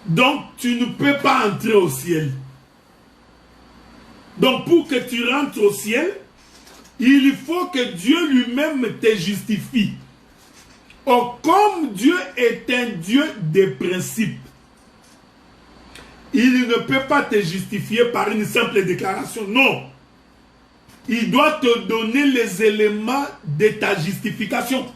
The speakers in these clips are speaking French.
Donc, tu ne peux pas entrer au ciel. Donc, pour que tu rentres au ciel, il faut que Dieu lui-même te justifie. Or, comme Dieu est un Dieu des principes, il ne peut pas te justifier par une simple déclaration. Non. Il doit te donner les éléments de ta justification.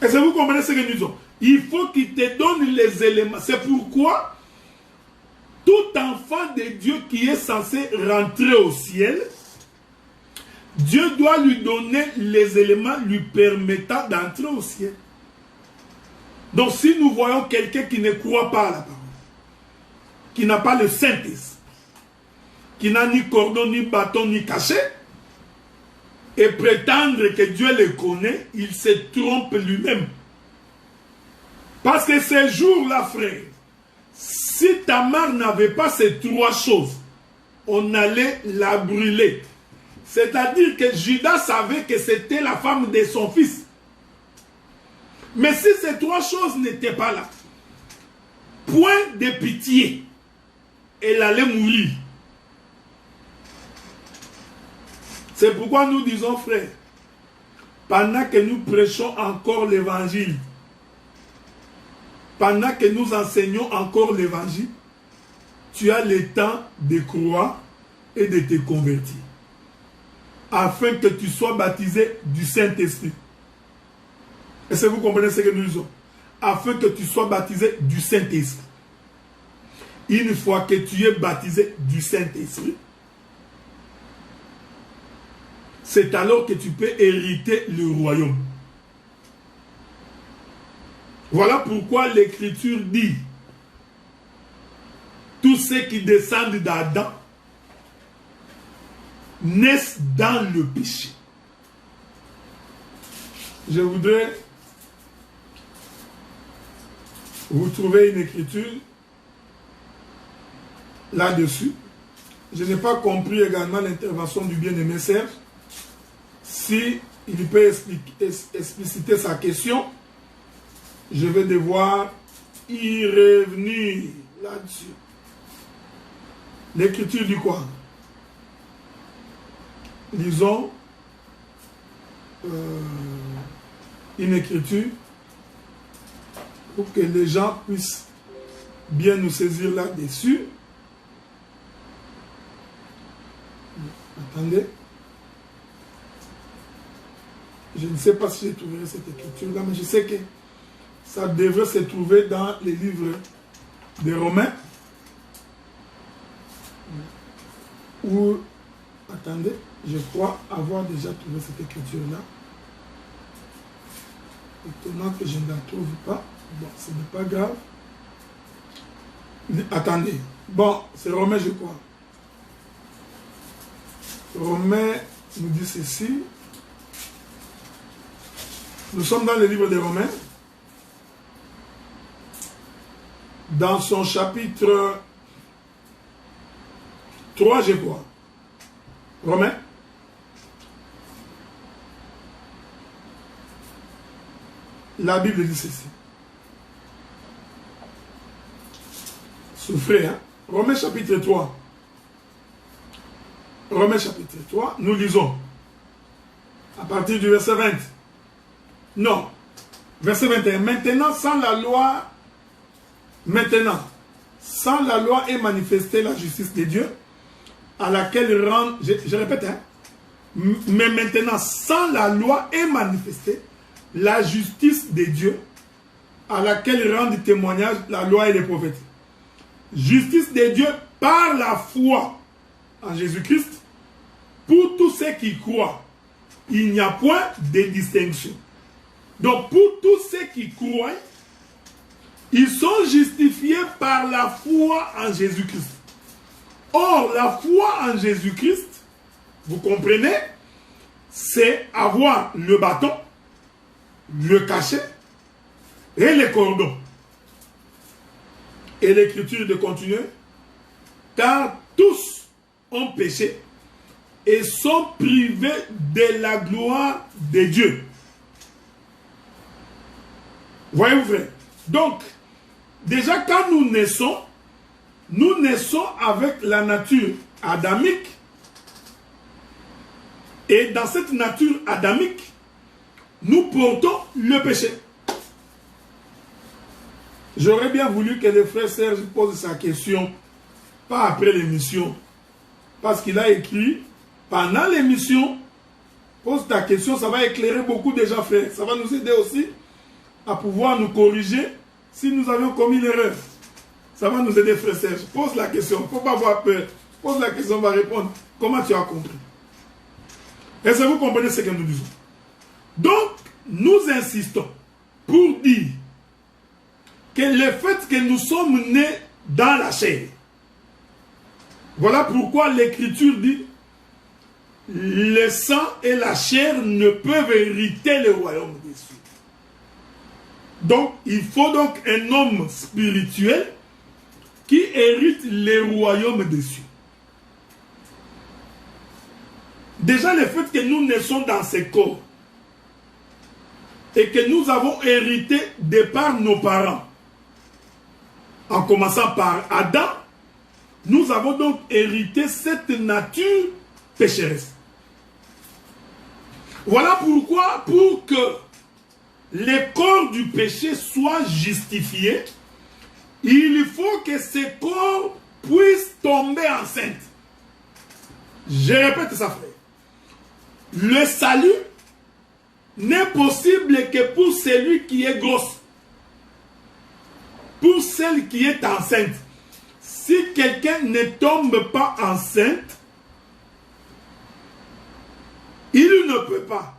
Est-ce que vous comprenez ce que nous disons? Il faut qu'il te donne les éléments. C'est pourquoi tout enfant de Dieu qui est censé rentrer au ciel, Dieu doit lui donner les éléments lui permettant d'entrer au ciel. Donc si nous voyons quelqu'un qui ne croit pas à la parole, qui n'a pas le Saint-Esprit, qui n'a ni cordon, ni bâton, ni cachet, et prétendre que Dieu le connaît, il se trompe lui-même. Parce que ces jours-là, frère, si Tamar n'avait pas ces trois choses, on allait la brûler. C'est-à-dire que Judas savait que c'était la femme de son fils. Mais si ces trois choses n'étaient pas là, point de pitié, elle allait mourir. C'est pourquoi nous disons, frère, pendant que nous prêchons encore l'évangile, pendant que nous enseignons encore l'évangile, tu as le temps de croire et de te convertir, afin que tu sois baptisé du Saint-Esprit. Est-ce que vous comprenez ce que nous disons? Afin que tu sois baptisé du Saint-Esprit. Une fois que tu es baptisé du Saint-Esprit, c'est alors que tu peux hériter le royaume. Voilà pourquoi l'Écriture dit: tous ceux qui descendent d'Adam naissent dans le péché. Je voudrais vous trouver une écriture là-dessus. Je n'ai pas compris également l'intervention du bien-aimé Serge. Si il peut expliciter sa question, je vais devoir y revenir là-dessus. L'écriture dit quoi? Lisons une écriture pour que les gens puissent bien nous saisir là-dessus. Attendez. Je ne sais pas si j'ai trouvé cette écriture-là, mais je sais que ça devrait se trouver dans les livres des Romains. Ou, attendez, je crois avoir déjà trouvé cette écriture-là. Étonnant que je ne la trouve pas. Bon, ce n'est pas grave. Attendez. Bon, c'est Romain, je crois. Romain nous dit ceci. Nous sommes dans le livre des Romains. Dans son chapitre 3, je crois. Romains. La Bible dit ceci. Souffrez, hein. Romains chapitre 3. Romains chapitre 3, nous lisons. À partir du verset 20. Non. Verset 21. Maintenant, sans la loi est manifestée la justice de Dieu, à laquelle rend, je répète, hein, mais maintenant, sans la loi est manifestée la justice de Dieu, à laquelle rendent témoignage la loi et les prophètes. Justice de Dieu par la foi en Jésus-Christ, pour tous ceux qui croient. Il n'y a point de distinction. Donc, pour tous ceux qui croient, ils sont justifiés par la foi en Jésus-Christ. Or, la foi en Jésus-Christ, vous comprenez, c'est avoir le bâton, le cachet et les cordons. Et l'Écriture de continuer, car tous ont péché et sont privés de la gloire de Dieu. Voyez-vous, frère? Donc, déjà quand nous naissons avec la nature adamique. Et dans cette nature adamique, nous portons le péché. J'aurais bien voulu que le frère Serge pose sa question, pas après l'émission. Parce qu'il a écrit, pendant l'émission, pose ta question, ça va éclairer beaucoup de gens, frère. Ça va nous aider aussi à pouvoir nous corriger si nous avions commis l'erreur. Ça va nous aider, frère Serge. Pose la question, il ne faut pas avoir peur. Pose la question, on va répondre. Comment tu as compris? Est-ce que vous comprenez ce que nous disons? Donc, nous insistons pour dire que le fait que nous sommes nés dans la chair, voilà pourquoi l'Écriture dit le sang et la chair ne peuvent hériter le royaume des cieux. Donc, il faut donc un homme spirituel qui hérite le royaume des cieux. Déjà, le fait que nous naissons dans ce corps et que nous avons hérité de par nos parents, en commençant par Adam, nous avons donc hérité cette nature pécheresse. Voilà pourquoi, pour que le corps du péché soit justifié, il faut que ce corps puisse tomber enceinte. Je répète ça, frère. Le salut n'est possible que pour celui qui est grosse, pour celle qui est enceinte. Si quelqu'un ne tombe pas enceinte, il ne peut pas,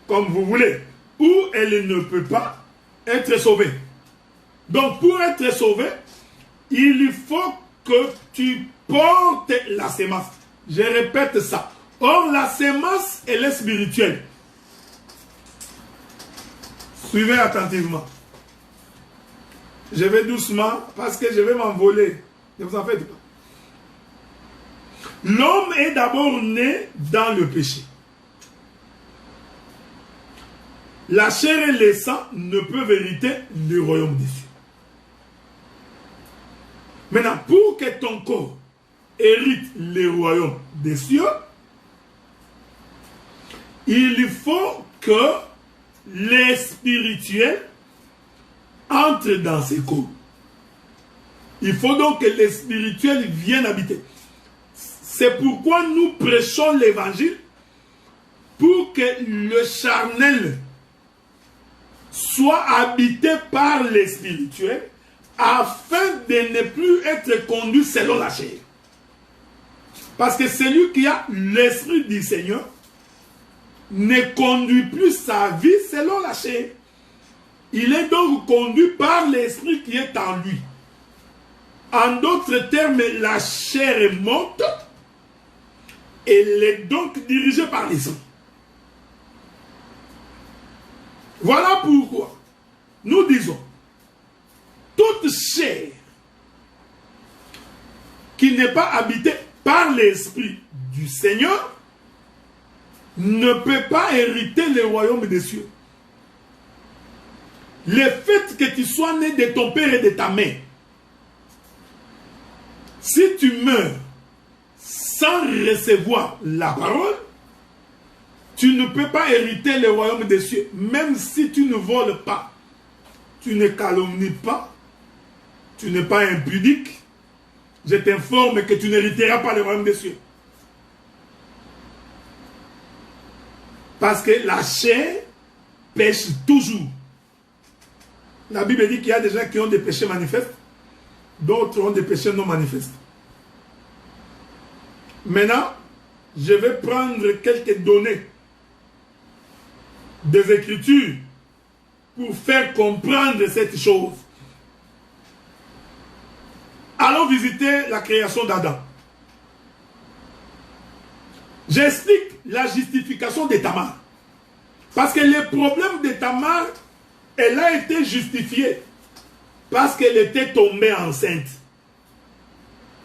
comme vous voulez, ou elle ne peut pas être sauvée. Donc pour être sauvé, il faut que tu portes la sémence. Je répète ça. Or, la sémence, elle est spirituelle. Suivez attentivement. Je vais doucement parce que je vais m'envoler. Ne vous en faites pas. L'homme est d'abord né dans le péché. La chair et le sang ne peuvent hériter le royaume des cieux. Maintenant, pour que ton corps hérite le royaume des cieux, il faut que les spirituels entrent dans ces corps. Il faut donc que les spirituels viennent habiter. C'est pourquoi nous prêchons l'évangile, pour que le charnel soit habité par les spirituels, afin de ne plus être conduit selon la chair. Parce que celui qui a l'esprit du Seigneur ne conduit plus sa vie selon la chair. Il est donc conduit par l'esprit qui est en lui. En d'autres termes, la chair est morte. Elle est donc dirigée par l'esprit. Voilà pourquoi nous disons, toute chair qui n'est pas habitée par l'esprit du Seigneur ne peut pas hériter le royaume des cieux. Le fait que tu sois né de ton père et de ta mère, si tu meurs sans recevoir la parole, tu ne peux pas hériter le royaume des cieux. Même si tu ne voles pas, tu ne calomnies pas, tu n'es pas impudique, je t'informe que tu n'hériteras pas le royaume des cieux. Parce que la chair pêche toujours. La Bible dit qu'il y a des gens qui ont des péchés manifestes, d'autres ont des péchés non manifestes. Maintenant, je vais prendre quelques données des Écritures pour faire comprendre cette chose. Allons visiter la création d'Adam. J'explique la justification de Tamar. Parce que le problème de Tamar, elle a été justifiée parce qu'elle était tombée enceinte.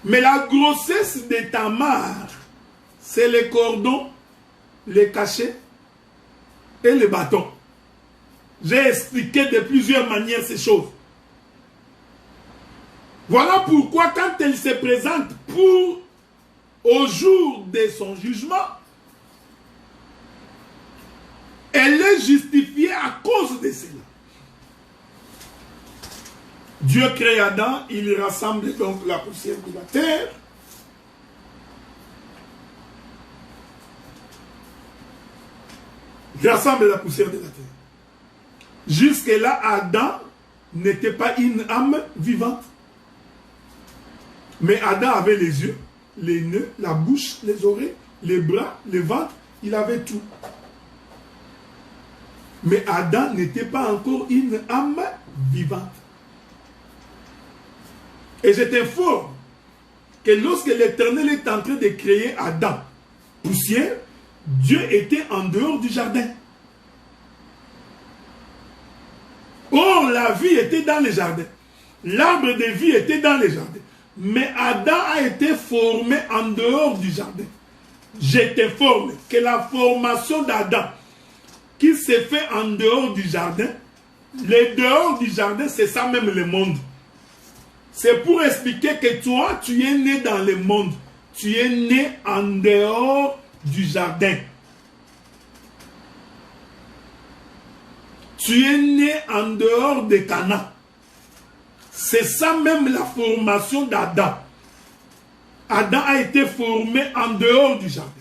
Mais la grossesse de Tamar, c'est le cordon, le cachet et le bâton. J'ai expliqué de plusieurs manières ces choses. Voilà pourquoi quand elle se présente au jour de son jugement, elle est justifiée à cause de cela. Dieu crée Adam, il rassemble donc la poussière de la terre. Il rassemble la poussière de la terre. Jusque-là, Adam n'était pas une âme vivante. Mais Adam avait les yeux, les nez, la bouche, les oreilles, les bras, le ventre, il avait tout. Mais Adam n'était pas encore une âme vivante. Et je t'informe que lorsque l'Éternel est en train de créer Adam, poussière, Dieu était en dehors du jardin. Or, la vie était dans le jardin. L'arbre de vie était dans le jardin. Mais Adam a été formé en dehors du jardin. Je t'informe que la formation d'Adam qui s'est fait en dehors du jardin, le dehors du jardin, c'est ça même le monde. C'est pour expliquer que toi, tu es né dans le monde. Tu es né en dehors du jardin. Tu es né en dehors de Canaan. C'est ça même la formation d'Adam. Adam a été formé en dehors du jardin.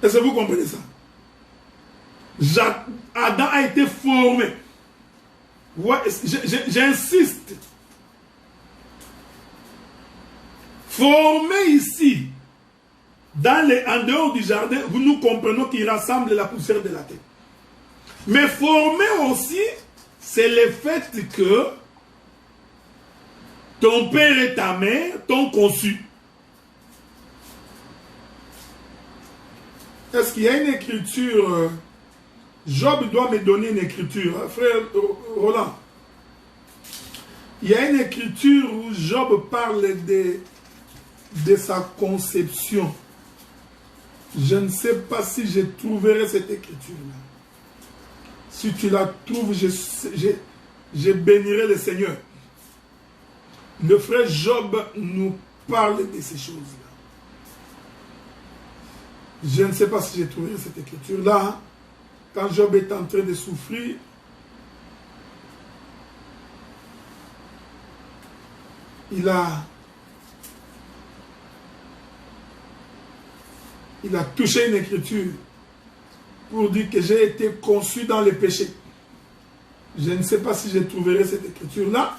Est-ce que vous comprenez ça? Adam a été formé. Ouais, j'insiste. Formé ici, en dehors du jardin, nous comprenons qu'il rassemble la poussière de la terre. Mais formé aussi, c'est le fait que ton père et ta mère t'ont conçu. Est-ce qu'il y a une écriture? Job doit me donner une écriture. Frère Roland, il y a une écriture où Job parle de sa conception. Je ne sais pas si je trouverai cette écriture-là. Si tu la trouves, je bénirai le Seigneur. Le frère Job nous parle de ces choses-là. Je ne sais pas si j'ai trouvé cette écriture-là. Quand Job est en train de souffrir, il a touché une écriture pour dire que j'ai été conçu dans le péché. Je ne sais pas si je trouverai cette écriture-là,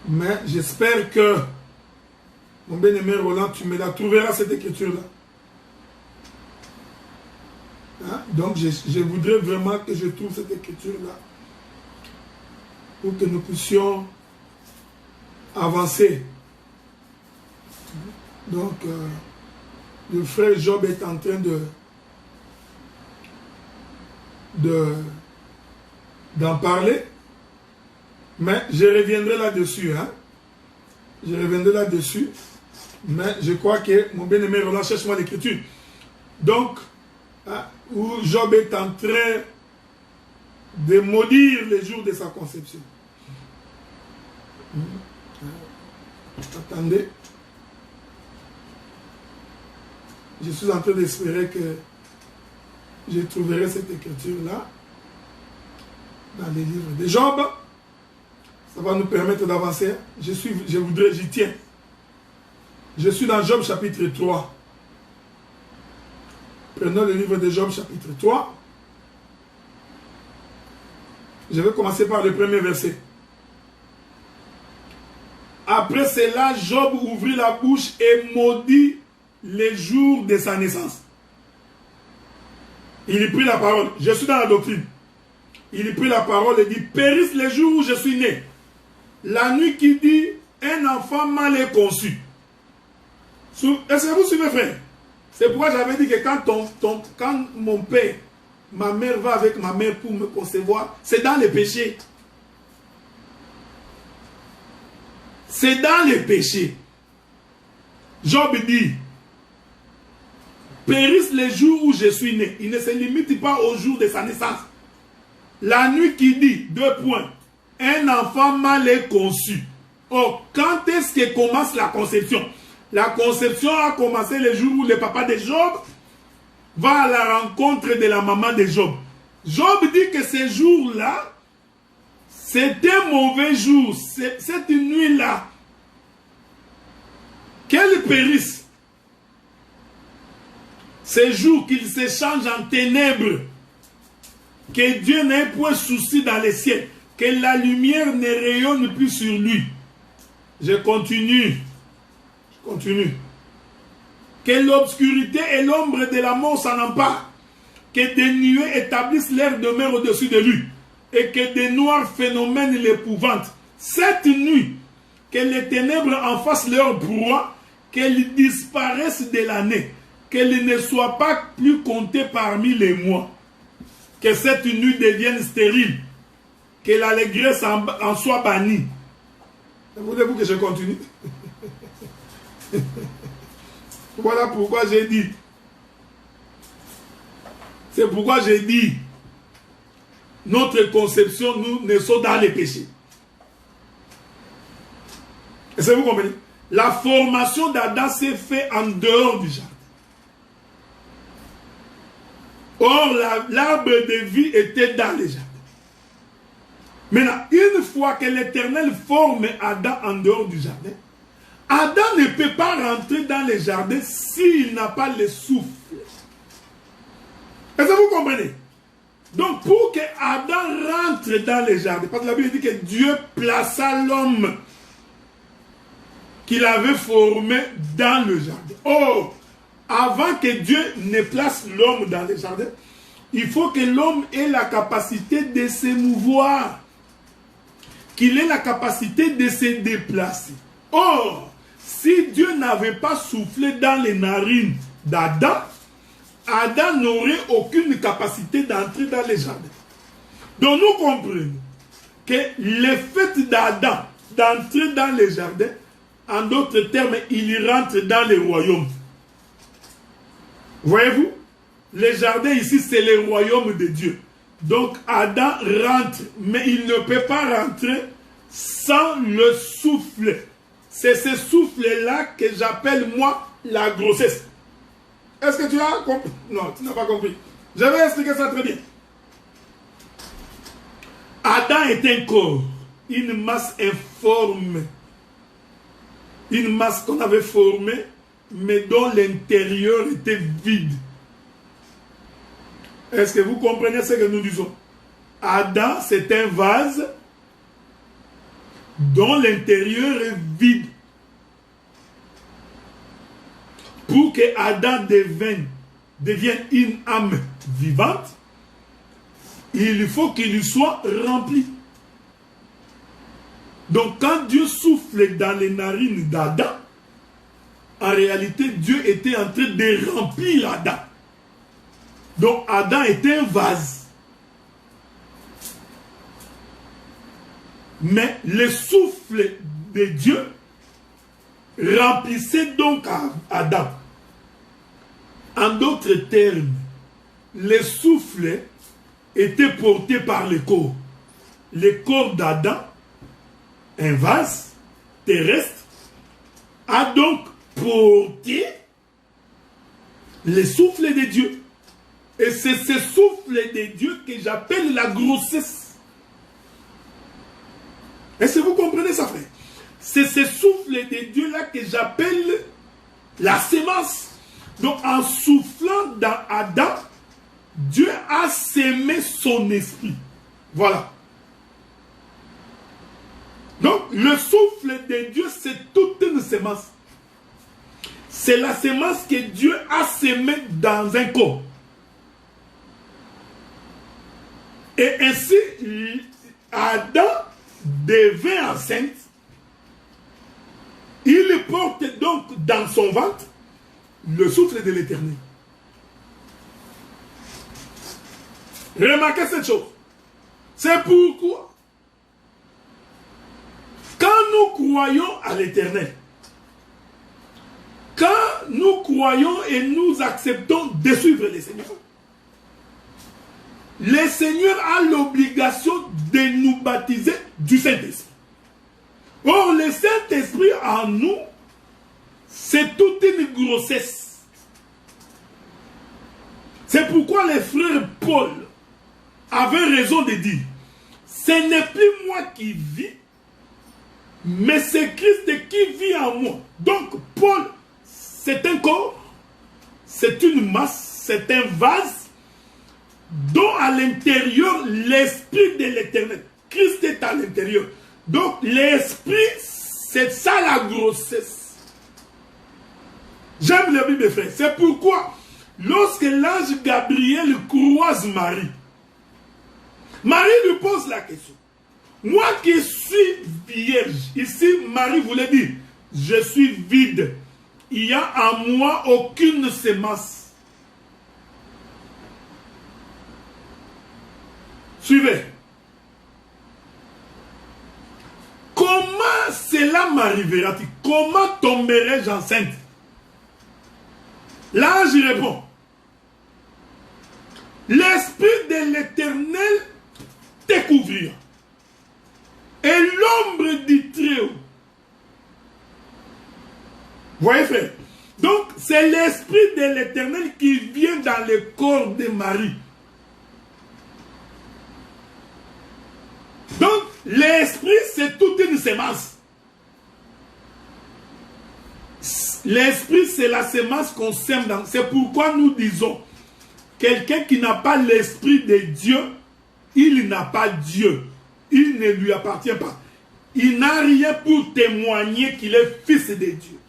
mais j'espère que, mon bien-aimé Roland, tu me la trouveras, cette écriture-là. Hein? Donc, je voudrais vraiment que je trouve cette écriture-là pour que nous puissions avancer. Donc, le frère Job est en train d'en parler, mais je reviendrai là-dessus. Hein? Je reviendrai là-dessus, mais je crois que mon bien-aimé Roland, cherche-moi l'écriture. Donc, hein, où Job est en train de maudire les jours de sa conception. Attendez. Je suis en train d'espérer que je trouverai cette écriture-là dans les livres de Job. Ça va nous permettre d'avancer. J'y tiens. Je suis dans Job chapitre 3. Prenons le livre de Job chapitre 3. Je vais commencer par le premier verset. Après cela, Job ouvrit la bouche et maudit les jours de sa naissance. Il y prit la parole. Je suis dans la doctrine. Il y prit la parole et dit: périssent les jours où je suis né. La nuit qui dit: un enfant mal est conçu. Est-ce que vous suivez, frère? C'est pourquoi j'avais dit que quand mon père, ma mère va avec ma mère pour me concevoir, c'est dans le péché. C'est dans le péché. Job dit: périsse les jours où je suis né. Il ne se limite pas au jour de sa naissance. La nuit qui dit, 2 points, un enfant mal est conçu. Or, quand est-ce que commence la conception? La conception a commencé le jour où le papa de Job va à la rencontre de la maman de Job. Job dit que ce jour-là, c'est un mauvais jour. Cette nuit-là, qu'elle périsse. Ce jour qu'il s'échange en ténèbres, que Dieu n'ait point souci dans les cieux, que la lumière ne rayonne plus sur lui. Je continue. Que l'obscurité et l'ombre de la mort s'en emparent. Que des nuées établissent leur demeure au-dessus de lui. Et que des noirs phénomènes l'épouvantent. Cette nuit, que les ténèbres en fassent leur proie, qu'elles disparaissent de l'année, qu'elles ne soient pas plus comptées parmi les mois. Que cette nuit devienne stérile, que l'allégresse en soit bannie. Voulez-vous que je continue? Voilà pourquoi j'ai dit. C'est pourquoi j'ai dit, notre conception, nous naissons dans les péchés. Est-ce que vous comprenez? La formation d'Adam s'est faite en dehors du jardin. Or, l'arbre de vie était dans le jardin. Maintenant, une fois que l'Éternel forme Adam en dehors du jardin, Adam ne peut pas rentrer dans le jardin s'il n'a pas le souffle. Est-ce que vous comprenez? Donc, pour que Adam rentre dans le jardin, parce que la Bible dit que Dieu plaça l'homme qu'il avait formé dans le jardin. Or, avant que Dieu ne place l'homme dans le jardin, il faut que l'homme ait la capacité de se mouvoir, qu'il ait la capacité de se déplacer. Or, si Dieu n'avait pas soufflé dans les narines d'Adam, Adam n'aurait aucune capacité d'entrer dans le jardin. Donc nous comprenons que le fait d'Adam d'entrer dans le jardin, en d'autres termes, il rentre dans le royaume. Voyez-vous? Le jardin ici, c'est le royaume de Dieu. Donc Adam rentre, mais il ne peut pas rentrer sans le souffle. C'est ce souffle-là que j'appelle moi la grossesse. Est-ce que tu as compris? Non, tu n'as pas compris. Je vais expliquer ça très bien. Adam est un corps, une masse informe. Une masse qu'on avait formée, mais dont l'intérieur était vide. Est-ce que vous comprenez ce que nous disons? Adam, c'est un vase dont l'intérieur est vide. Pour que Adam devienne une âme vivante, il faut qu'il soit rempli. Donc quand Dieu souffle dans les narines d'Adam, en réalité Dieu était en train de remplir Adam. Donc Adam était un vase. Mais le souffle de Dieu remplissait donc Adam. En d'autres termes, le souffle était porté par le corps. Le corps d'Adam, un vase terrestre, a donc porté le souffle de Dieu. Et c'est ce souffle de Dieu que j'appelle la grossesse. Est-ce que vous comprenez ça, frère? C'est ce souffle de Dieu-là que j'appelle la sémence. Donc, en soufflant dans Adam, Dieu a sémé son esprit. Voilà. Donc, le souffle de Dieu, c'est toute une sémence. C'est la sémence que Dieu a sémée dans un corps. Et ainsi, Adam devint enceinte. Il porte donc dans son ventre le souffle de l'Éternel. Remarquez cette chose. C'est pourquoi, quand nous croyons à l'Éternel, Quand nous croyons et nous acceptons de suivre le Seigneur, le Seigneur a l'obligation de nous baptiser du Saint-Esprit. Or, le Saint-Esprit en nous, c'est toute une grossesse. C'est pourquoi les frères Paul avaient raison de dire, ce n'est plus moi qui vis, mais c'est Christ qui vit en moi. Donc, Paul, c'est un corps, c'est une masse, c'est un vase, dont à l'intérieur, l'Esprit de l'Éternel. Christ est à l'intérieur. Donc, l'Esprit, c'est ça la grossesse. J'aime le Bible, frère. C'est pourquoi, lorsque l'ange Gabriel croise Marie, Marie lui pose la question. Moi qui suis vierge, ici Marie voulait dire, je suis vide. Il n'y a en moi aucune semence. Suivez. Comment cela m'arrivera-t-il? Comment tomberai-je enceinte? L'ange répond. L'Esprit de l'Éternel te couvrira. Et l'ombre du Très-Haut. Voyez, frère. Donc, c'est l'Esprit de l'Éternel qui vient dans le corps de Marie. Donc, l'Esprit, c'est toute une semence. L'Esprit, c'est la semence qu'on sème dans. C'est pourquoi nous disons, quelqu'un qui n'a pas l'Esprit de Dieu, il n'a pas Dieu. Il ne lui appartient pas. Il n'a rien pour témoigner qu'il est fils de Dieu.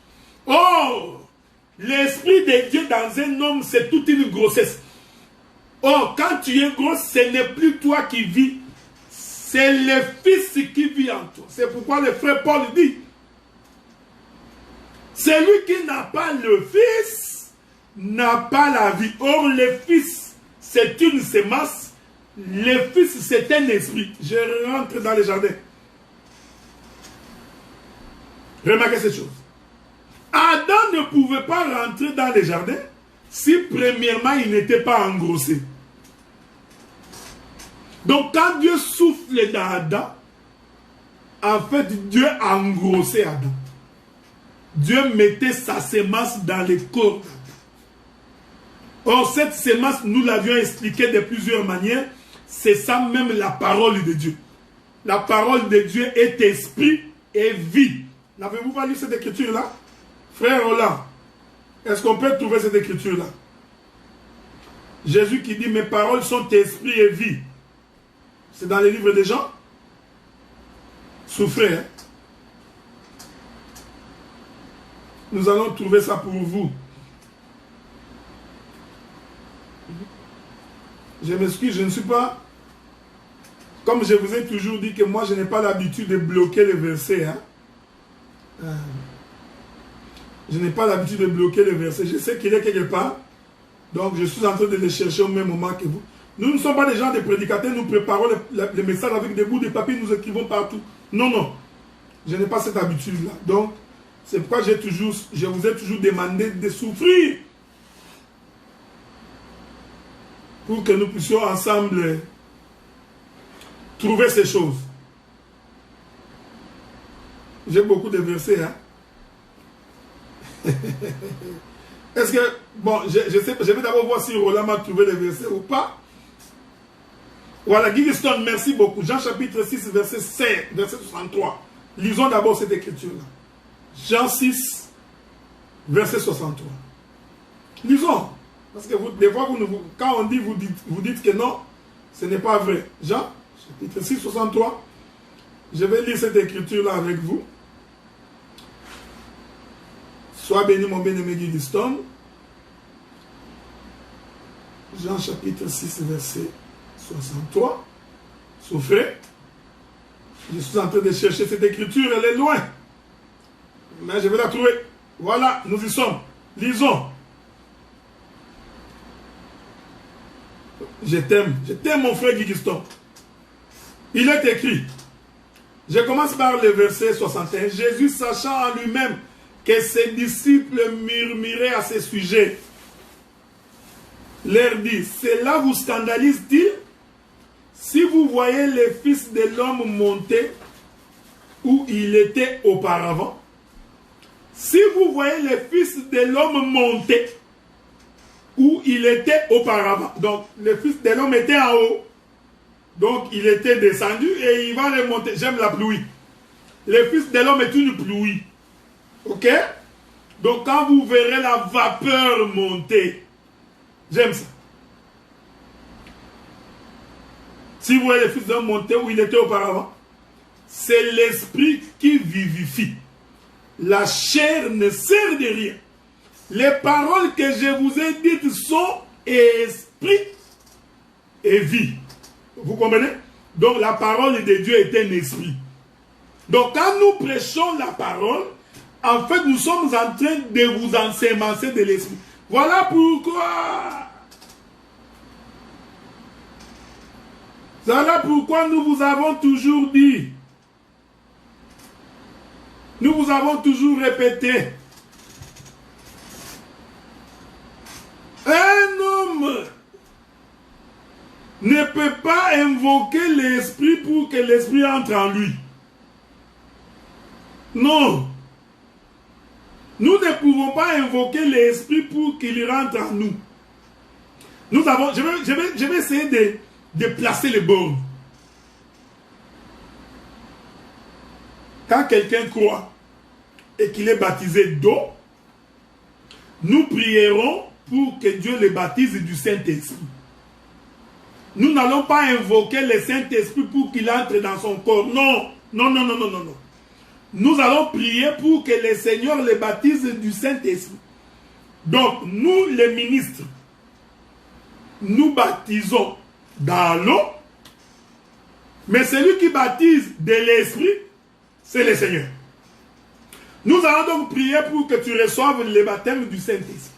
Or, l'Esprit de Dieu dans un homme, c'est toute une grossesse. Or, quand tu es gros, ce n'est plus toi qui vis. C'est le Fils qui vit en toi. C'est pourquoi le frère Paul dit, celui qui n'a pas le Fils n'a pas la vie. Or, le Fils, c'est une semence. Le Fils, c'est un esprit. Je rentre dans le jardin. Remarquez cette chose. Adam ne pouvait pas rentrer dans le jardin si premièrement il n'était pas engrossé. Donc quand Dieu souffle dans Adam, en fait Dieu a engrossé Adam. Dieu mettait sa semence dans le corps d'Adam. Or cette semence, nous l'avions expliqué de plusieurs manières, c'est ça même la parole de Dieu. La parole de Dieu est esprit et vie. N'avez-vous pas lu cette écriture-là? Frère Roland, est-ce qu'on peut trouver cette écriture-là? Jésus qui dit, mes paroles sont esprit et vie. C'est dans les livres des Jean? Souffrez, hein? Nous allons trouver ça pour vous. Je m'excuse, je ne suis pas... Comme je vous ai toujours dit que moi, je n'ai pas l'habitude de bloquer les versets. Hein? Je n'ai pas l'habitude de bloquer les versets. Je sais qu'il est quelque part. Donc, je suis en train de les chercher au même moment que vous. Nous ne sommes pas des gens de prédicateurs. Nous préparons les messages avec des bouts de papier. Nous écrivons partout. Non, non. Je n'ai pas cette habitude-là. Donc, c'est pourquoi je vous ai toujours demandé de souffrir. Pour que nous puissions ensemble trouver ces choses. J'ai beaucoup de versets, hein. Est-ce que... Bon, je vais d'abord voir si Roland m'a trouvé les versets ou pas. Voilà, Gigiston, merci beaucoup. Jean chapitre 6, verset 16, verset 63. Lisons d'abord cette écriture-là. Jean 6, verset 63. Lisons. Parce que des fois, quand on dit, vous dites que non, ce n'est pas vrai. Jean, chapitre 6, 63. Je vais lire cette écriture-là avec vous. Sois béni, mon bien-aimé Guy Liston. Jean, chapitre 6, verset 63. Souffrez. Je suis en train de chercher cette écriture, elle est loin. Mais je vais la trouver. Voilà, nous y sommes. Lisons. Je t'aime mon frère Guigiston. Il est écrit, je commence par le verset 61. Jésus, sachant en lui-même que ses disciples murmuraient à ce sujet. Leur dit, cela vous scandalise-t-il si vous voyez le Fils de l'homme monter où il était auparavant? Si vous voyez le Fils de l'homme monter où il était auparavant, donc le Fils de l'homme était en haut, donc il était descendu et il va remonter. J'aime la pluie. Le Fils de l'homme est une pluie. Ok? Donc quand vous verrez la vapeur monter, j'aime ça. Si vous voyez le Fils de l'homme monter où il était auparavant, c'est l'esprit qui vivifie. La chair ne sert de rien. Les paroles que je vous ai dites sont esprit et vie. Vous comprenez? Donc la parole de Dieu est un esprit. Donc quand nous prêchons la parole, en fait nous sommes en train de vous ensemencer de l'esprit. Voilà pourquoi nous vous avons toujours dit, nous vous avons toujours répété, un homme ne peut pas invoquer l'esprit pour que l'esprit entre en lui. Non. Nous ne pouvons pas invoquer l'esprit pour qu'il rentre en nous. Nous avons, je vais essayer de placer les bornes. Quand quelqu'un croit et qu'il est baptisé d'eau, nous prierons pour que Dieu le baptise du Saint-Esprit. Nous n'allons pas invoquer le Saint-Esprit pour qu'il entre dans son corps. Non, non, non, non, non, non, non. Nous allons prier pour que le Seigneur le baptise du Saint-Esprit. Donc, nous, les ministres, nous baptisons dans l'eau, mais celui qui baptise de l'Esprit, c'est le Seigneur. Nous allons donc prier pour que tu reçoives le baptême du Saint-Esprit.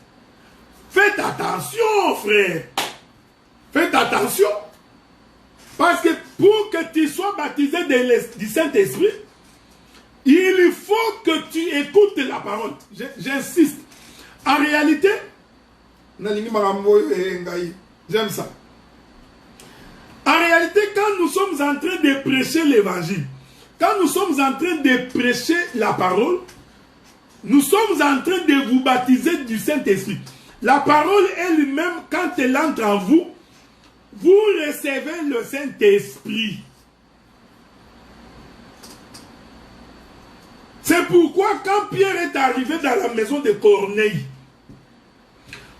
Faites attention, frère. Faites attention. Parce que pour que tu sois baptisé du Saint-Esprit, il faut que tu écoutes la parole. J'insiste. En réalité, j'aime ça. En réalité, quand nous sommes en train de prêcher l'évangile, quand nous sommes en train de prêcher la parole, nous sommes en train de vous baptiser du Saint-Esprit. La parole elle-même, quand elle entre en vous, vous recevez le Saint-Esprit. C'est pourquoi quand Pierre est arrivé dans la maison de Corneille,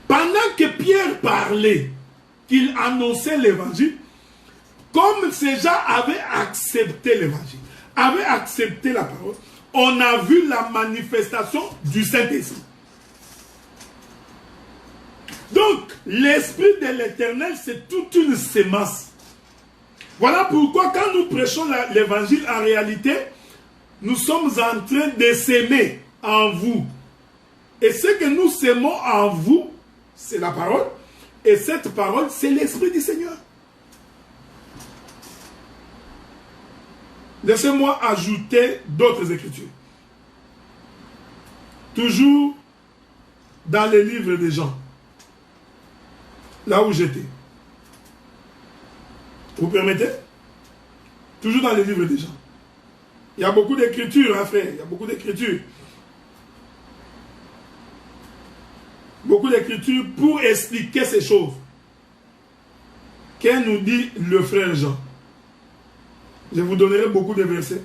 pendant que Pierre parlait, qu'il annonçait l'évangile, comme ces gens avaient accepté l'évangile, avaient accepté la parole, on a vu la manifestation du Saint-Esprit. Donc, l'Esprit de l'Éternel, c'est toute une sémence. Voilà pourquoi quand nous prêchons l'évangile, en réalité, nous sommes en train de s'aimer en vous. Et ce que nous s'aimons en vous, c'est la parole. Et cette parole, c'est l'Esprit du Seigneur. Laissez-moi ajouter d'autres écritures. Toujours dans les livres des Jean. Là où j'étais. Vous permettez? Toujours dans les livres des Jean. Il y a beaucoup d'écritures, hein, frère. Il y a beaucoup d'écritures. Beaucoup d'écritures pour expliquer ces choses. Qu'est-ce nous dit le frère Jean? Je vous donnerai beaucoup de versets.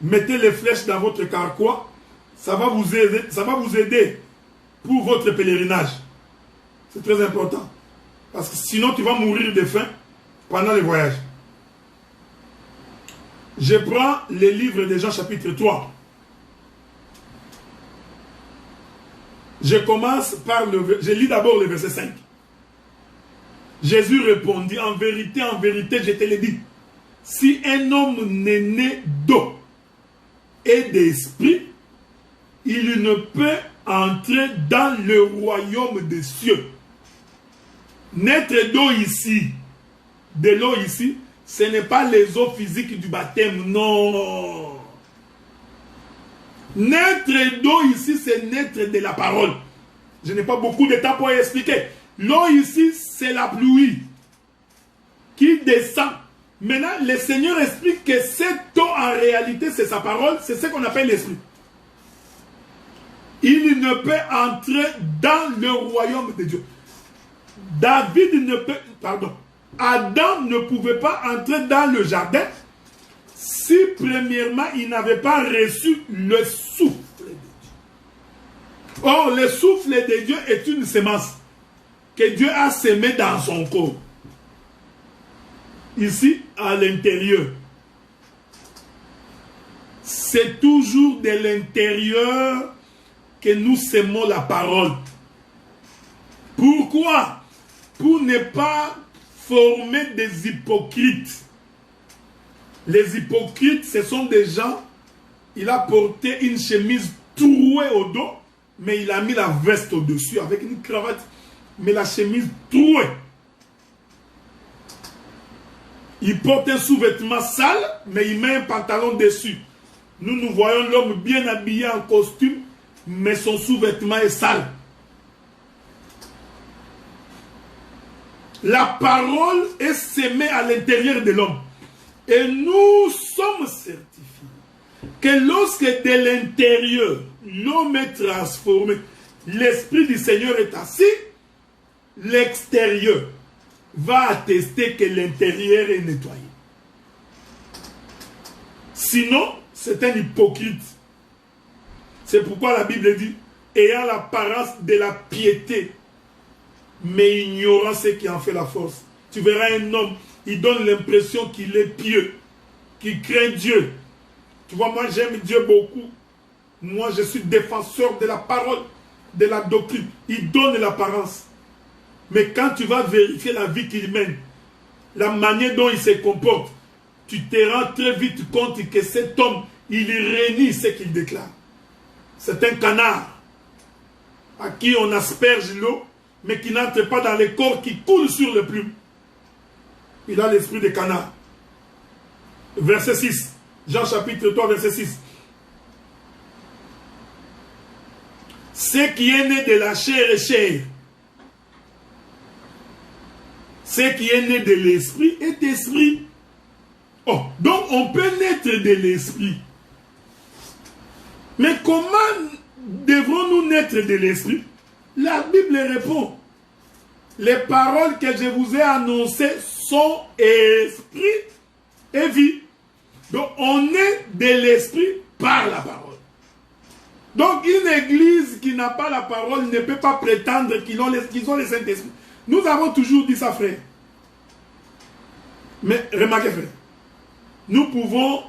Mettez les flèches dans votre carquois. Ça va vous aider pour votre pèlerinage. C'est très important. Parce que sinon, tu vas mourir de faim pendant le voyage. Je prends les livres de Jean chapitre 3. Je commence par je lis d'abord le verset 5. Jésus répondit, en vérité, je te le dis, si un homme n'est né d'eau et d'esprit, il ne peut entrer dans le royaume des cieux. Naître d'eau ici, de l'eau ici, ce n'est pas les eaux physiques du baptême, non. Naître d'eau ici, c'est naître de la parole. Je n'ai pas beaucoup de temps pour expliquer. L'eau ici, c'est la pluie qui descend. Maintenant, le Seigneur explique que cette eau, en réalité, c'est sa parole. C'est ce qu'on appelle l'esprit. Il ne peut entrer dans le royaume de Dieu. Adam ne pouvait pas entrer dans le jardin si premièrement il n'avait pas reçu le souffle de Dieu. Or, le souffle de Dieu est une semence que Dieu a semée dans son corps. Ici, à l'intérieur. C'est toujours de l'intérieur que nous semons la parole. Pourquoi? Pour ne pas former des hypocrites. Les hypocrites, ce sont des gens, il a porté une chemise trouée au dos, mais il a mis la veste au-dessus avec une cravate, mais la chemise trouée. Il porte un sous-vêtement sale, mais il met un pantalon dessus. Nous voyons l'homme bien habillé en costume, mais son sous-vêtement est sale. La parole est sémée à l'intérieur de l'homme. Et nous sommes certifiés que lorsque de l'intérieur, l'homme est transformé, l'Esprit du Seigneur est assis, l'extérieur va attester que l'intérieur est nettoyé. Sinon, c'est un hypocrite. C'est pourquoi la Bible dit, ayant l'apparence de la piété, mais ignorant ce qui en fait la force. Tu verras un homme, il donne l'impression qu'il est pieux, qu'il craint Dieu. Tu vois, moi j'aime Dieu beaucoup. Moi je suis défenseur de la parole, de la doctrine. Il donne l'apparence. Mais quand tu vas vérifier la vie qu'il mène, la manière dont il se comporte, tu te rends très vite compte que cet homme, il renie ce qu'il déclare. C'est un canard à qui on asperge l'eau, mais qui n'entre pas dans les corps, qui coule sur les plumes. Il a l'esprit de canard. Verset 6. Jean chapitre 3, verset 6. Ce qui est né de la chair est chair. Ce qui est né de l'esprit est esprit. Oh, donc on peut naître de l'esprit. Mais comment devrons-nous naître de l'esprit? La Bible répond. Les paroles que je vous ai annoncées sont esprit et vie. Donc on est de l'esprit par la parole. Donc une église qui n'a pas la parole ne peut pas prétendre qu'ils ont les Saint-Esprit. Nous avons toujours dit ça, frère. Mais remarquez, frère, nous pouvons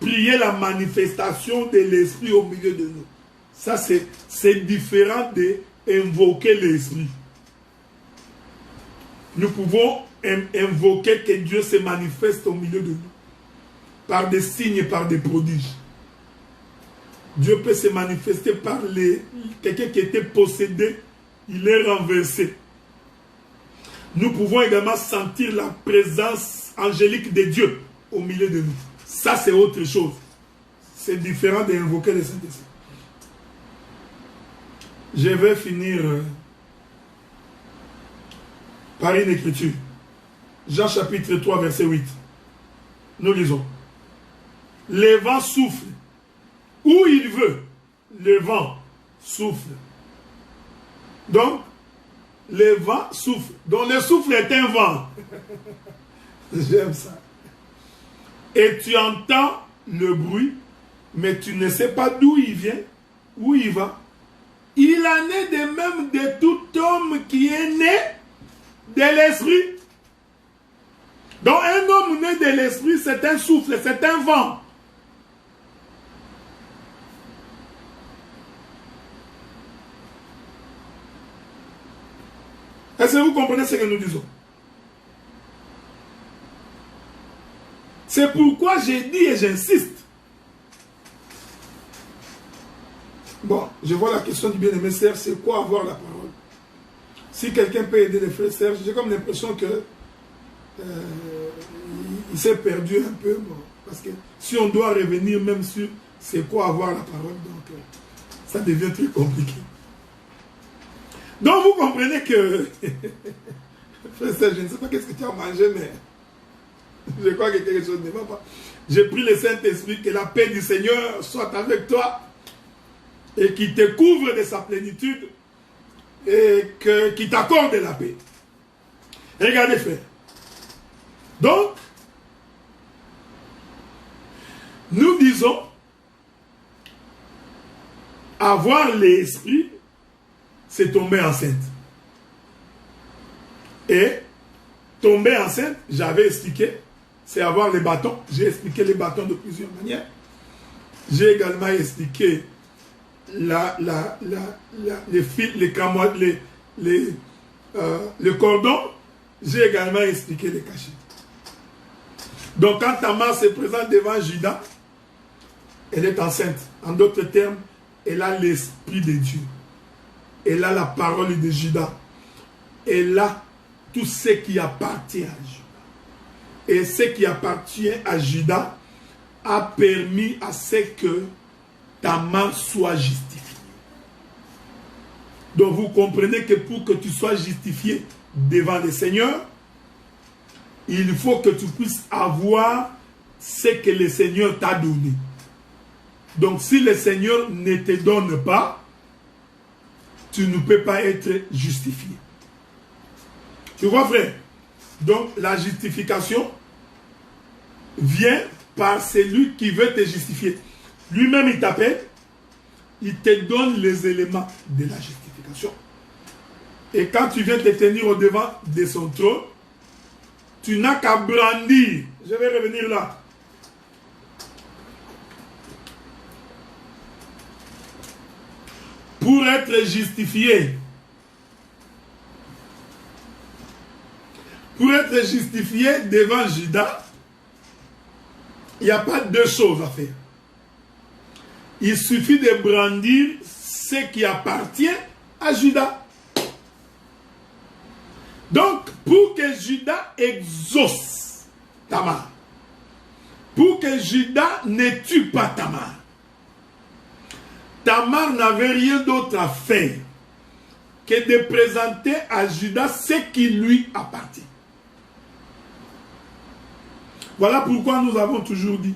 prier la manifestation de l'esprit au milieu de nous. Ça, c'est différent d'invoquer l'esprit. Nous pouvons invoquer que Dieu se manifeste au milieu de nous. Par des signes et par des prodiges. Dieu peut se manifester par quelqu'un qui était possédé, il est renversé. Nous pouvons également sentir la présence angélique de Dieu au milieu de nous. Ça, c'est autre chose. C'est différent d'invoquer le Saint-Esprit. Je vais finir par une écriture. Jean chapitre 3, verset 8. Nous lisons. Le vent souffle. Où il veut, le vent souffle. Donc, le vent souffle. Donc, le souffle est un vent. J'aime ça. Et tu entends le bruit, mais tu ne sais pas d'où il vient, où il va. Il en est de même de tout homme qui est né de l'esprit. Donc, un homme né de l'esprit, c'est un souffle, c'est un vent. Est-ce que vous comprenez ce que nous disons? C'est pourquoi j'ai dit et j'insiste. Bon, je vois la question du bien-aimé Serge, c'est quoi avoir la parole? Si quelqu'un peut aider les frères Serge, j'ai comme l'impression que il s'est perdu un peu. Bon, parce que si on doit revenir même sur c'est quoi avoir la parole? Donc, ça devient très compliqué. Donc, vous comprenez que... Frère, je ne sais pas qu'est-ce que tu as mangé, mais je crois que quelque chose ne va pas. J'ai pris le Saint-Esprit, que la paix du Seigneur soit avec toi et qu'il te couvre de sa plénitude et qu'il t'accorde la paix. Regardez, frère. Donc, nous disons, avoir l'esprit, c'est tomber enceinte. Et tomber enceinte, j'avais expliqué, c'est avoir les bâtons. J'ai expliqué les bâtons de plusieurs manières. J'ai également expliqué les fils, les cramois, le cordon. J'ai également expliqué les cachets. Donc quand Tamar se présente devant Juda, elle est enceinte. En d'autres termes, elle a l'esprit de Dieu. Elle a la parole de Juda. Elle a tout ce qui appartient à Juda. Et ce qui appartient à Juda a permis à ce que Tamar soit justifiée. Donc vous comprenez que pour que tu sois justifié devant le Seigneur, il faut que tu puisses avoir ce que le Seigneur t'a donné. Donc si le Seigneur ne te donne pas, tu ne peux pas être justifié. Tu vois, frère? Donc la justification vient par celui qui veut te justifier. Lui-même il t'appelle, il te donne les éléments de la justification. Et quand tu viens te tenir au devant de son trône, tu n'as qu'à brandir. Je vais revenir là. Pour être justifié. Pour être justifié devant Juda, il n'y a pas deux choses à faire. Il suffit de brandir ce qui appartient à Juda. Donc, pour que Juda exauce Tamar, pour que Juda ne tue pas Tamar, Tamar n'avait rien d'autre à faire que de présenter à Juda ce qui lui appartient. Voilà pourquoi nous avons toujours dit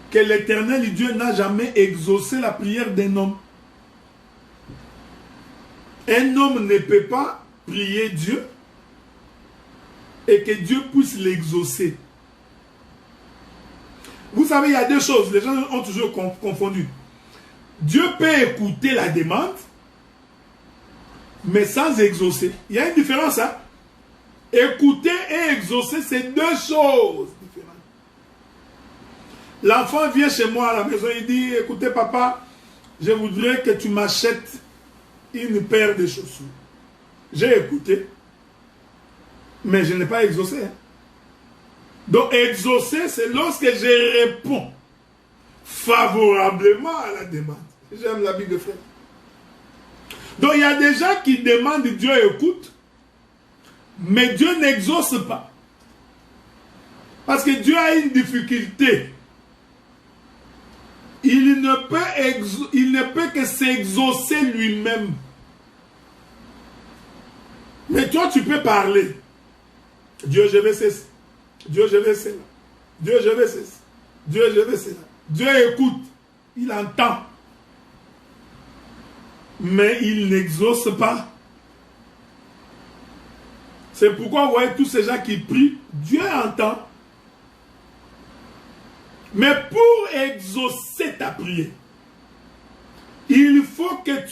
que l'Éternel Dieu n'a jamais exaucé la prière d'un homme. Un homme ne peut pas prier Dieu et que Dieu puisse l'exaucer. Vous savez, il y a deux choses. Les gens ont toujours confondu. Dieu peut écouter la demande, mais sans exaucer. Il y a une différence, hein? Écouter et exaucer, c'est deux choses différentes. L'enfant vient chez moi à la maison, il dit, écoutez papa, je voudrais que tu m'achètes une paire de chaussures. J'ai écouté, mais je n'ai pas exaucé. Hein. Donc exaucer, c'est lorsque je réponds favorablement à la demande. J'aime la Bible de frère. Donc il y a des gens qui demandent, Dieu écoute, mais Dieu n'exauce pas. Parce que Dieu a une difficulté. Il ne peut que s'exaucer lui-même. Mais toi, tu peux parler. Dieu, je vais cesser. Dieu, je vais cela. Dieu, je vais cesser. Dieu, je vais cela. Dieu écoute. Il entend. Mais il n'exauce pas. C'est pourquoi vous voyez tous ces gens qui prient, Dieu entend. Mais pour exaucer ta prière, il faut que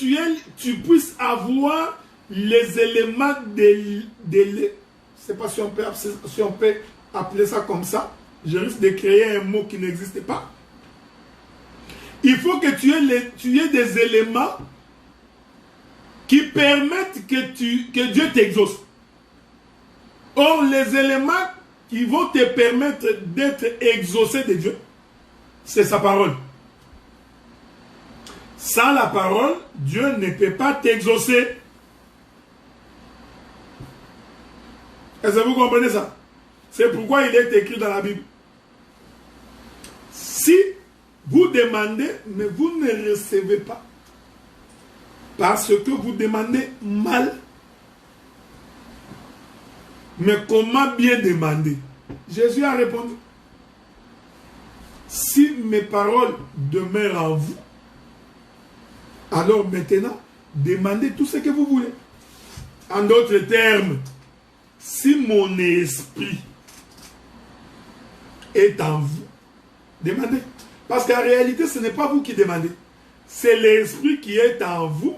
tu puisses avoir les éléments je ne sais pas si on peut appeler ça comme ça. Je risque de créer un mot qui n'existe pas. Il faut que tu aies des éléments qui permettent que Dieu t'exauce. Or, les éléments qui vont te permettre d'être exaucé de Dieu, c'est sa parole. Sans la parole, Dieu ne peut pas t'exaucer. Est-ce que vous comprenez ça? C'est pourquoi il est écrit dans la Bible. Si Vous demandez, mais vous ne recevez pas. Parce que vous demandez mal. Mais comment bien demander? Jésus a répondu. Si mes paroles demeurent en vous, alors maintenant, demandez tout ce que vous voulez. En d'autres termes, si mon esprit est en vous, demandez. Parce qu'en réalité, ce n'est pas vous qui demandez. C'est l'esprit qui est en vous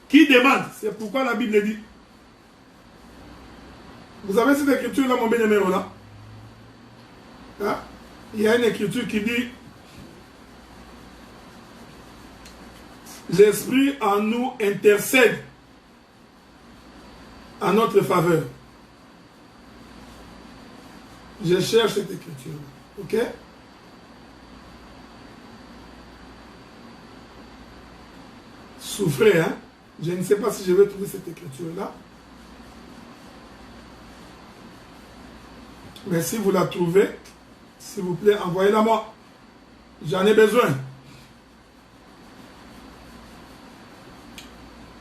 qui demande. C'est pourquoi la Bible dit. Vous avez cette écriture-là, mon bien-aimé, là? Hein? Il y a une écriture qui dit l'esprit en nous intercède en notre faveur. Je cherche cette écriture-là. Ok? Souffrez, hein? Je ne sais pas si je vais trouver cette écriture-là. Mais si vous la trouvez, s'il vous plaît, envoyez-la moi. J'en ai besoin.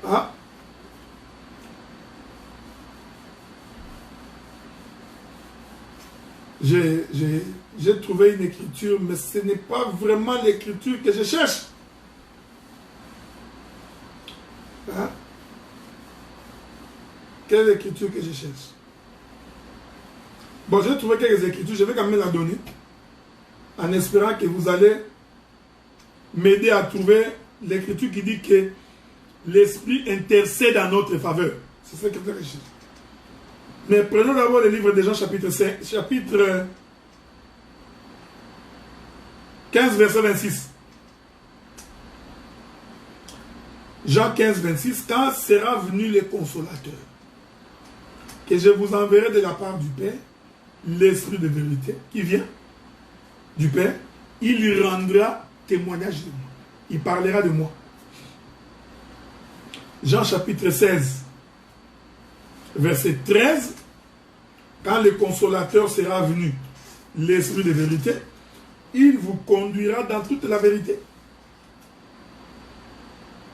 Ah. J'ai trouvé une écriture, mais ce n'est pas vraiment l'écriture que je cherche. Hein? Quelle écriture que je cherche? Bon, j'ai trouvé quelques écritures, je vais quand même la donner, en espérant que vous allez m'aider à trouver l'écriture qui dit que l'Esprit intercède en notre faveur. C'est ça que je cherche. Mais prenons d'abord le livre de Jean, chapitre 15, verset 26. Jean 15, 26. Quand sera venu le consolateur, que je vous enverrai de la part du Père, l'Esprit de vérité qui vient du Père, il rendra témoignage de moi. Il parlera de moi. Jean chapitre 16, verset 13. Quand le consolateur sera venu, l'Esprit de vérité, il vous conduira dans toute la vérité.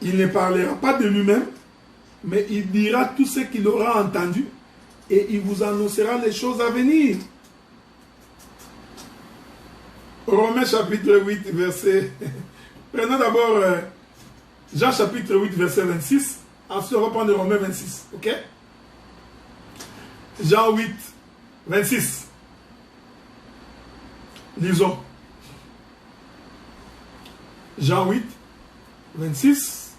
Il ne parlera pas de lui-même, mais il dira tout ce qu'il aura entendu et il vous annoncera les choses à venir. Romains chapitre 8, verset... Prenons d'abord Jean chapitre 8, verset 26. Ensuite, on va prendre Romains 26. Ok? Jean 8, 26. Lisons. Jean 8, 26.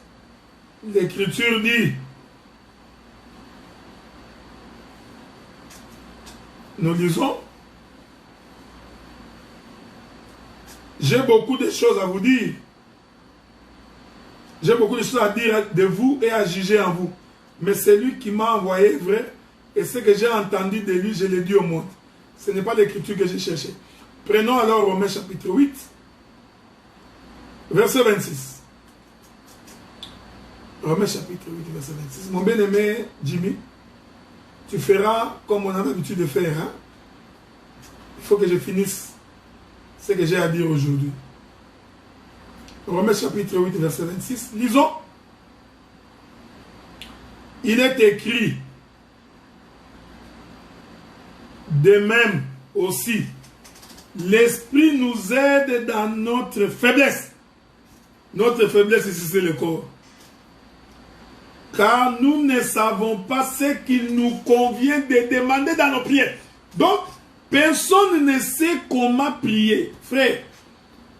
L'Écriture dit... Nous lisons. J'ai beaucoup de choses à vous dire. J'ai beaucoup de choses à dire de vous et à juger en vous. Mais c'est lui qui m'a envoyé est vrai. Et ce que j'ai entendu de lui, je l'ai dit au monde. Ce n'est pas l'écriture que j'ai cherchée. Prenons alors Romains chapitre 8, verset 26. Romains chapitre 8, verset 26. Mon bien-aimé Jimmy, tu feras comme on a l'habitude de faire. Hein? Il faut que je finisse ce que j'ai à dire aujourd'hui. Romains chapitre 8, verset 26. Lisons. Il est écrit, de même aussi, l'Esprit nous aide dans notre faiblesse. Notre faiblesse ici, c'est le corps. Car nous ne savons pas ce qu'il nous convient de demander dans nos prières. Donc, personne ne sait comment prier. Frère,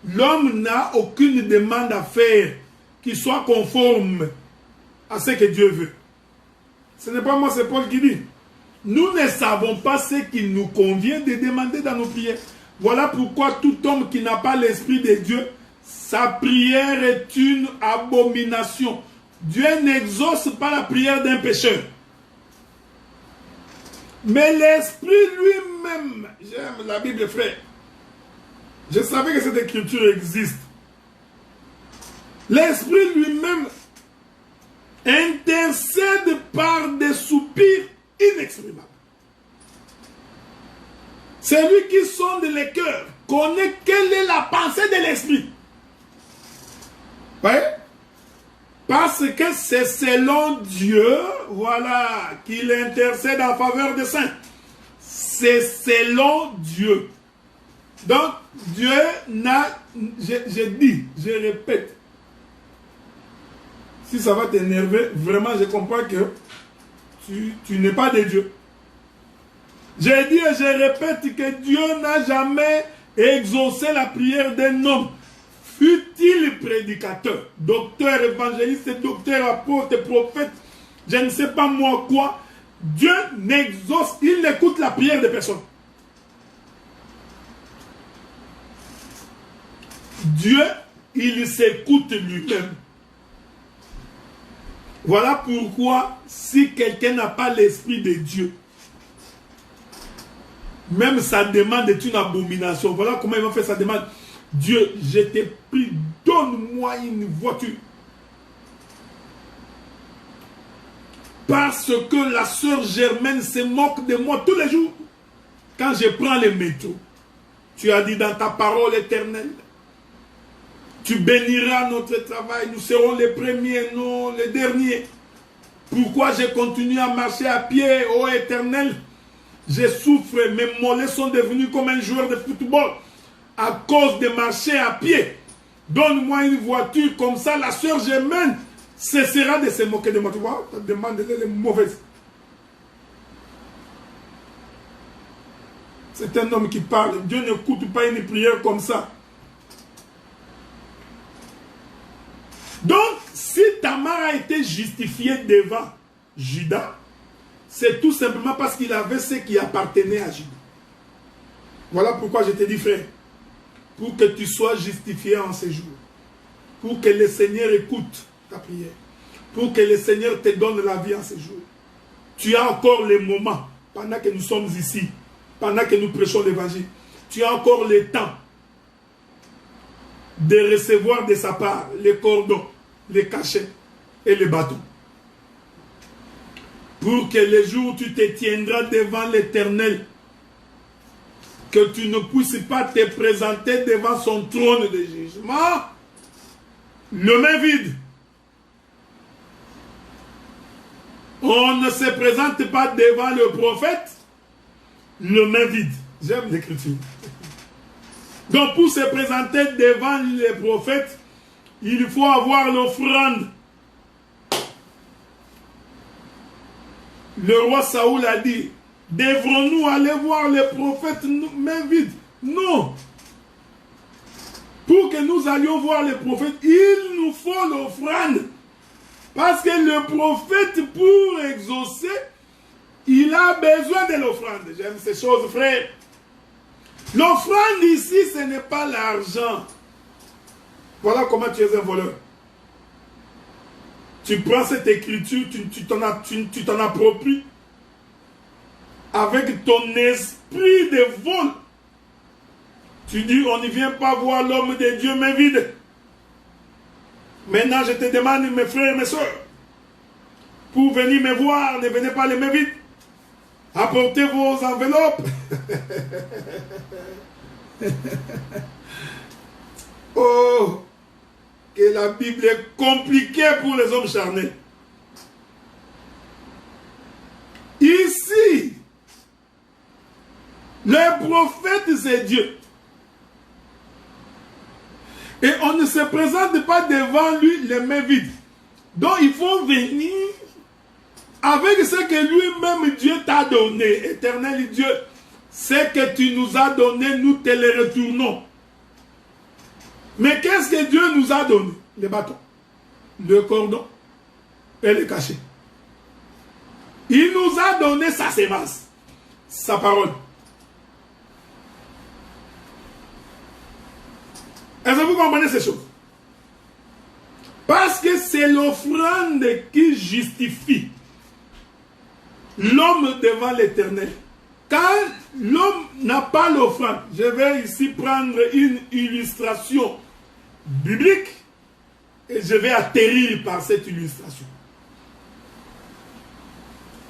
l'homme n'a aucune demande à faire qui soit conforme à ce que Dieu veut. Ce n'est pas moi, c'est Paul qui dit. Nous ne savons pas ce qu'il nous convient de demander dans nos prières. Voilà pourquoi tout homme qui n'a pas l'Esprit de Dieu, sa prière est une abomination. Dieu n'exauce pas la prière d'un pécheur. Mais l'Esprit lui-même, j'aime la Bible, frère. Je savais que cette écriture existe. L'Esprit lui-même intercède par des soupirs inexprimables. Celui qui sonde les cœurs connaît quelle est la pensée de l'Esprit. voyez? Parce que c'est selon Dieu, voilà, qu'il intercède en faveur des saints. C'est selon Dieu. Donc, Dieu n'a... Je dis, je répète. Si ça va t'énerver, vraiment, je comprends que tu n'es pas de Dieu. J'ai dit et je répète que Dieu n'a jamais exaucé la prière d'un homme. Fut-il prédicateur, docteur, évangéliste, docteur, apôtre, prophète, je ne sais pas moi quoi, Dieu n'exauce, il n'écoute la prière de personne. Dieu, il s'écoute lui-même. Voilà pourquoi, si quelqu'un n'a pas l'esprit de Dieu, même sa demande est une abomination. Voilà comment il va faire sa demande. Dieu, je t'ai pris, donne-moi une voiture. Parce que la sœur Germaine se moque de moi tous les jours. Quand je prends le métro, tu as dit dans ta parole éternelle, tu béniras notre travail, nous serons les premiers, non les derniers. Pourquoi je continue à marcher à pied, ô Éternel? Je souffre, mes mollets sont devenus comme un joueur de football à cause de marcher à pied. Donne-moi une voiture, comme ça la sœur Germaine cessera de se moquer de moi. Tu vois, ta demande elle est mauvaise. C'est un homme qui parle. Dieu n'écoute pas une prière comme ça. Donc, si Tamar a été justifié devant Judas, c'est tout simplement parce qu'il avait ce qui appartenait à Judas. Voilà pourquoi je te dis, frère, pour que tu sois justifié en ce jour, pour que le Seigneur écoute ta prière, pour que le Seigneur te donne la vie en ce jour. Tu as encore les moments, pendant que nous sommes ici, pendant que nous prêchons l'évangile, tu as encore le temps de recevoir de sa part les cordons, les cachets et les bâtons. Pour que le jour où tu te tiendras devant l'Éternel, que tu ne puisses pas te présenter devant son trône de jugement, le main vide. On ne se présente pas devant le prophète, le main vide. J'aime l'écriture. Donc pour se présenter devant les prophètes, il faut avoir l'offrande. Le roi Saoul a dit, devrons-nous aller voir les prophètes main vide? Non. Pour que nous allions voir les prophètes, il nous faut l'offrande. Parce que le prophète, pour exaucer, il a besoin de l'offrande. J'aime ces choses, frère. L'offrande ici, ce n'est pas l'argent. Voilà comment tu es un voleur. Tu prends cette écriture, tu t'en appropries avec ton esprit de vol. Tu dis, on ne vient pas voir l'homme de Dieu main vide. Maintenant, je te demande, mes frères et mes soeurs, pour venir me voir, ne venez pas les mains vides. Apportez vos enveloppes. Oh, que la Bible est compliquée pour les hommes charnels. Ici, le prophète, c'est Dieu. Et on ne se présente pas devant lui les mains vides. Donc il faut venir avec ce que lui-même Dieu t'a donné. Éternel Dieu, ce que tu nous as donné, nous te le retournons. Mais qu'est-ce que Dieu nous a donné? Les bâtons, le cordon et le cachet. Il nous a donné sa sémence, sa parole. Est-ce que vous comprenez ces choses? Parce que c'est l'offrande qui justifie l'homme devant l'Éternel. Quand l'homme n'a pas l'offrande, je vais ici prendre une illustration biblique et je vais atterrir par cette illustration.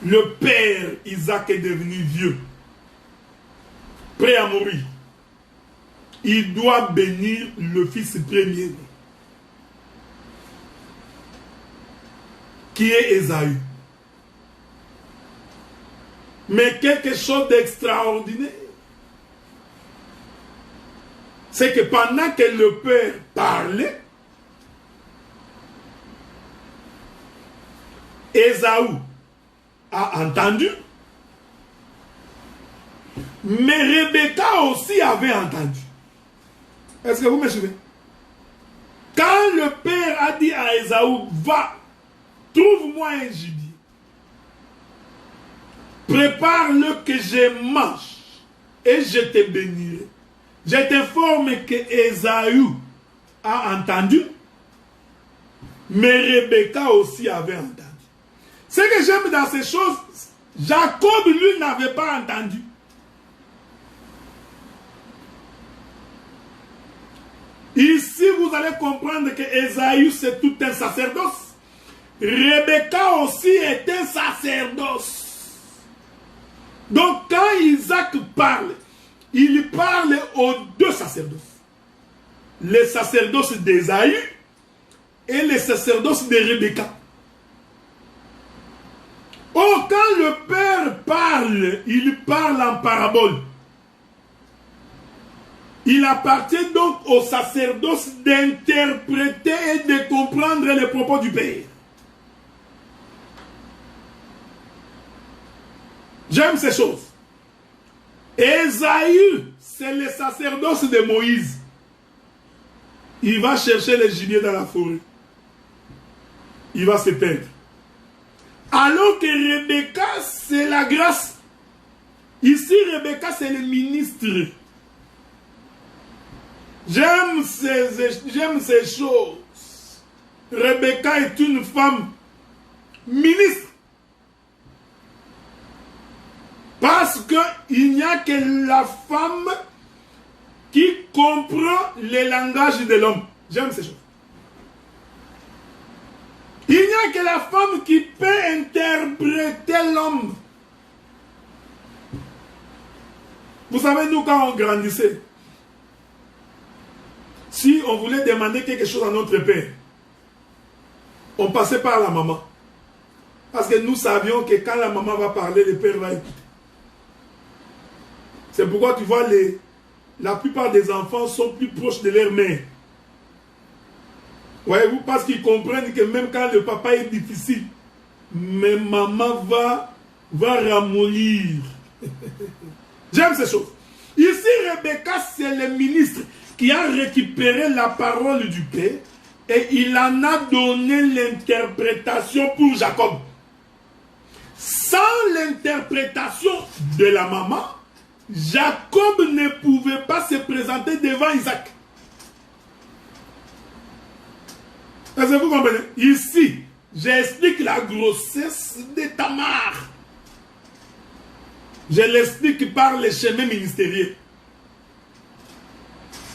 Le père Isaac est devenu vieux, prêt à mourir. Il doit bénir le fils premier-né. qui est Ésaü. Mais quelque chose d'extraordinaire, c'est que pendant que le père parlait, Ésaü a entendu, mais Rebecca aussi avait entendu. Est-ce que vous me suivez? Quand le père a dit à Ésaü, va, trouve-moi un gibier, prépare-le que je mange et je te bénirai. Je t'informe que Ésaü a entendu, mais Rebecca aussi avait entendu. Ce que j'aime dans ces choses, Jacob, lui, n'avait pas entendu. Ici, vous allez comprendre que Ésaü, c'est tout un sacerdoce. Rebecca aussi est un sacerdoce. Donc, quand Isaac parle, il parle aux deux sacerdoces. Le sacerdoce d'Ésaü et le sacerdoce de Rebecca. Oh, quand le père parle, il parle en parabole. Il appartient donc au sacerdoce d'interpréter et de comprendre les propos du père. J'aime ces choses. Ésaü, c'est le sacerdoce de Moïse. Il va chercher les gibiers dans la forêt. Il va se perdre. Alors que Rebecca, c'est la grâce. Ici, Rebecca, c'est le ministre. J'aime ces choses. Rebecca est une femme ministre. Parce qu'il n'y a que la femme qui comprend le langage de l'homme. J'aime ces choses. Il n'y a que la femme qui peut interpréter l'homme. Vous savez, nous, quand on grandissait, si on voulait demander quelque chose à notre père, on passait par la maman. Parce que nous savions que quand la maman va parler, le père va écouter. C'est pourquoi tu vois, la plupart des enfants sont plus proches de leur mère. Voyez-vous, parce qu'ils comprennent que même quand le papa est difficile, mais maman va ramollir. J'aime ces choses. Ici, Rebecca, c'est le ministre qui a récupéré la parole du père et il en a donné l'interprétation pour Jacob. Sans l'interprétation de la maman, Jacob ne pouvait pas se présenter devant Isaac. Est-ce que vous comprenez? Ici, j'explique la grossesse de Tamar. Je l'explique par les chemins ministériels.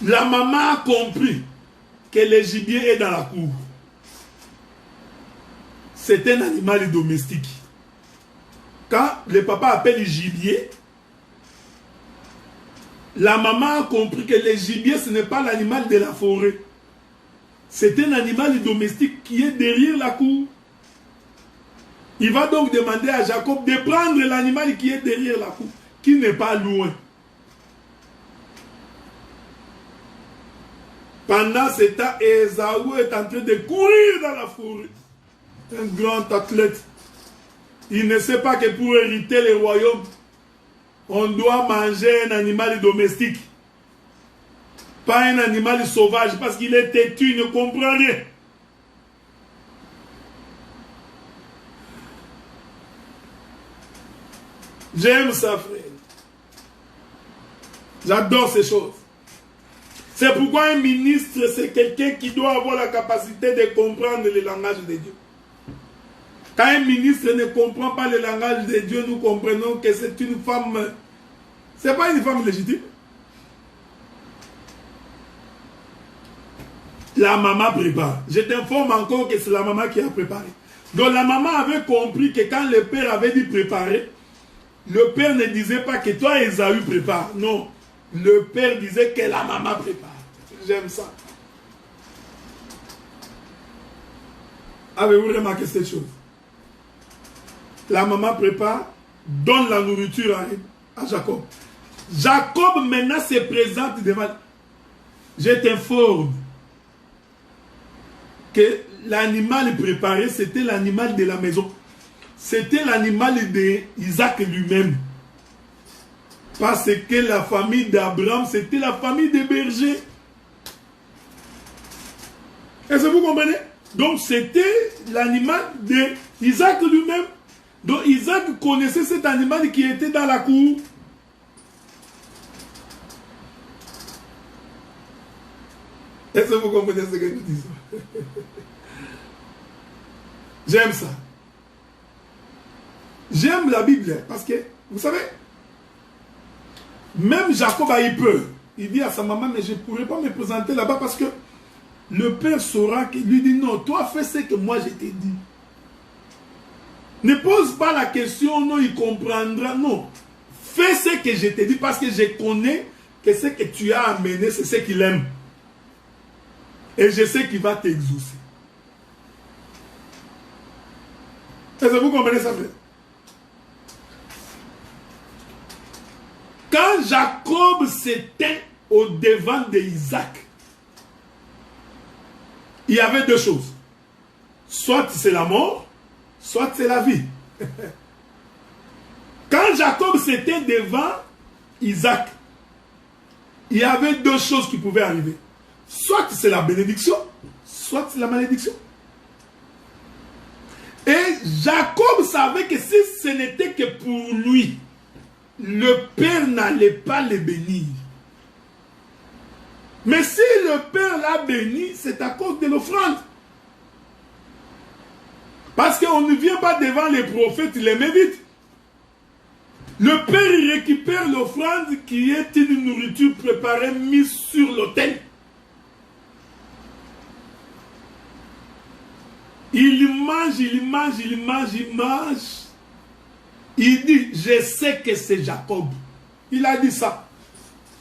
La maman a compris que le gibier est dans la cour. C'est un animal domestique. Quand le papa appelle le gibier, la maman a compris que le gibier, ce n'est pas l'animal de la forêt. C'est un animal domestique qui est derrière la cour. Il va donc demander à Jacob de prendre l'animal qui est derrière la cour, qui n'est pas loin. Pendant ce temps, Ésaü est en train de courir dans la forêt. Un grand athlète. Il ne sait pas que pour hériter le royaume, on doit manger un animal domestique. Pas un animal sauvage, parce qu'il est têtu, il ne comprend rien. J'aime ça, frère. J'adore ces choses. C'est pourquoi un ministre, c'est quelqu'un qui doit avoir la capacité de comprendre le langage de Dieu. Quand un ministre ne comprend pas le langage de Dieu, nous comprenons que c'est une femme. C'est pas une femme légitime. La maman prépare. Je t'informe encore que c'est la maman qui a préparé. Donc la maman avait compris que quand le père avait dit préparer, le père ne disait pas que toi Ésaü prépare. Non. Le père disait que la maman prépare. J'aime ça. Avez-vous remarqué cette chose? La maman prépare, donne la nourriture à Jacob. Jacob maintenant se présente devant. Je t'informe que l'animal préparé, c'était l'animal de la maison. C'était l'animal d'Isaac lui-même. Parce que la famille d'Abraham, c'était la famille des bergers. Est-ce que vous comprenez? Donc c'était l'animal d'Isaac lui-même. Donc Isaac connaissait cet animal qui était dans la cour. Est-ce que vous comprenez ce que nous disons? J'aime ça. J'aime la Bible parce que, vous savez, même Jacob a eu peur. Il dit à sa maman, mais je ne pourrais pas me présenter là-bas parce que le père saura qu'il lui dit, non, toi fais ce que moi je t'ai dit. Ne pose pas la question, non, il comprendra. Non, fais ce que je t'ai dit parce que je connais que ce que tu as amené, c'est ce qu'il aime. Et je sais qu'il va t'exaucer. Est-ce que vous comprenez ça, frère? Quand Jacob s'était au devant d'Isaac, il y avait deux choses. Soit c'est la mort, soit c'est la vie. Quand Jacob s'était devant Isaac, il y avait deux choses qui pouvaient arriver. Soit c'est la bénédiction, soit c'est la malédiction. Et Jacob savait que si ce n'était que pour lui, le Père n'allait pas le bénir. Mais si le Père l'a béni, c'est à cause de l'offrande. Parce qu'on ne vient pas devant les prophètes, les médites. Le Père il récupère l'offrande qui est une nourriture préparée, mise sur l'autel. Il mange, il mange, il mange, il mange. Il dit, je sais que c'est Jacob. Il a dit ça.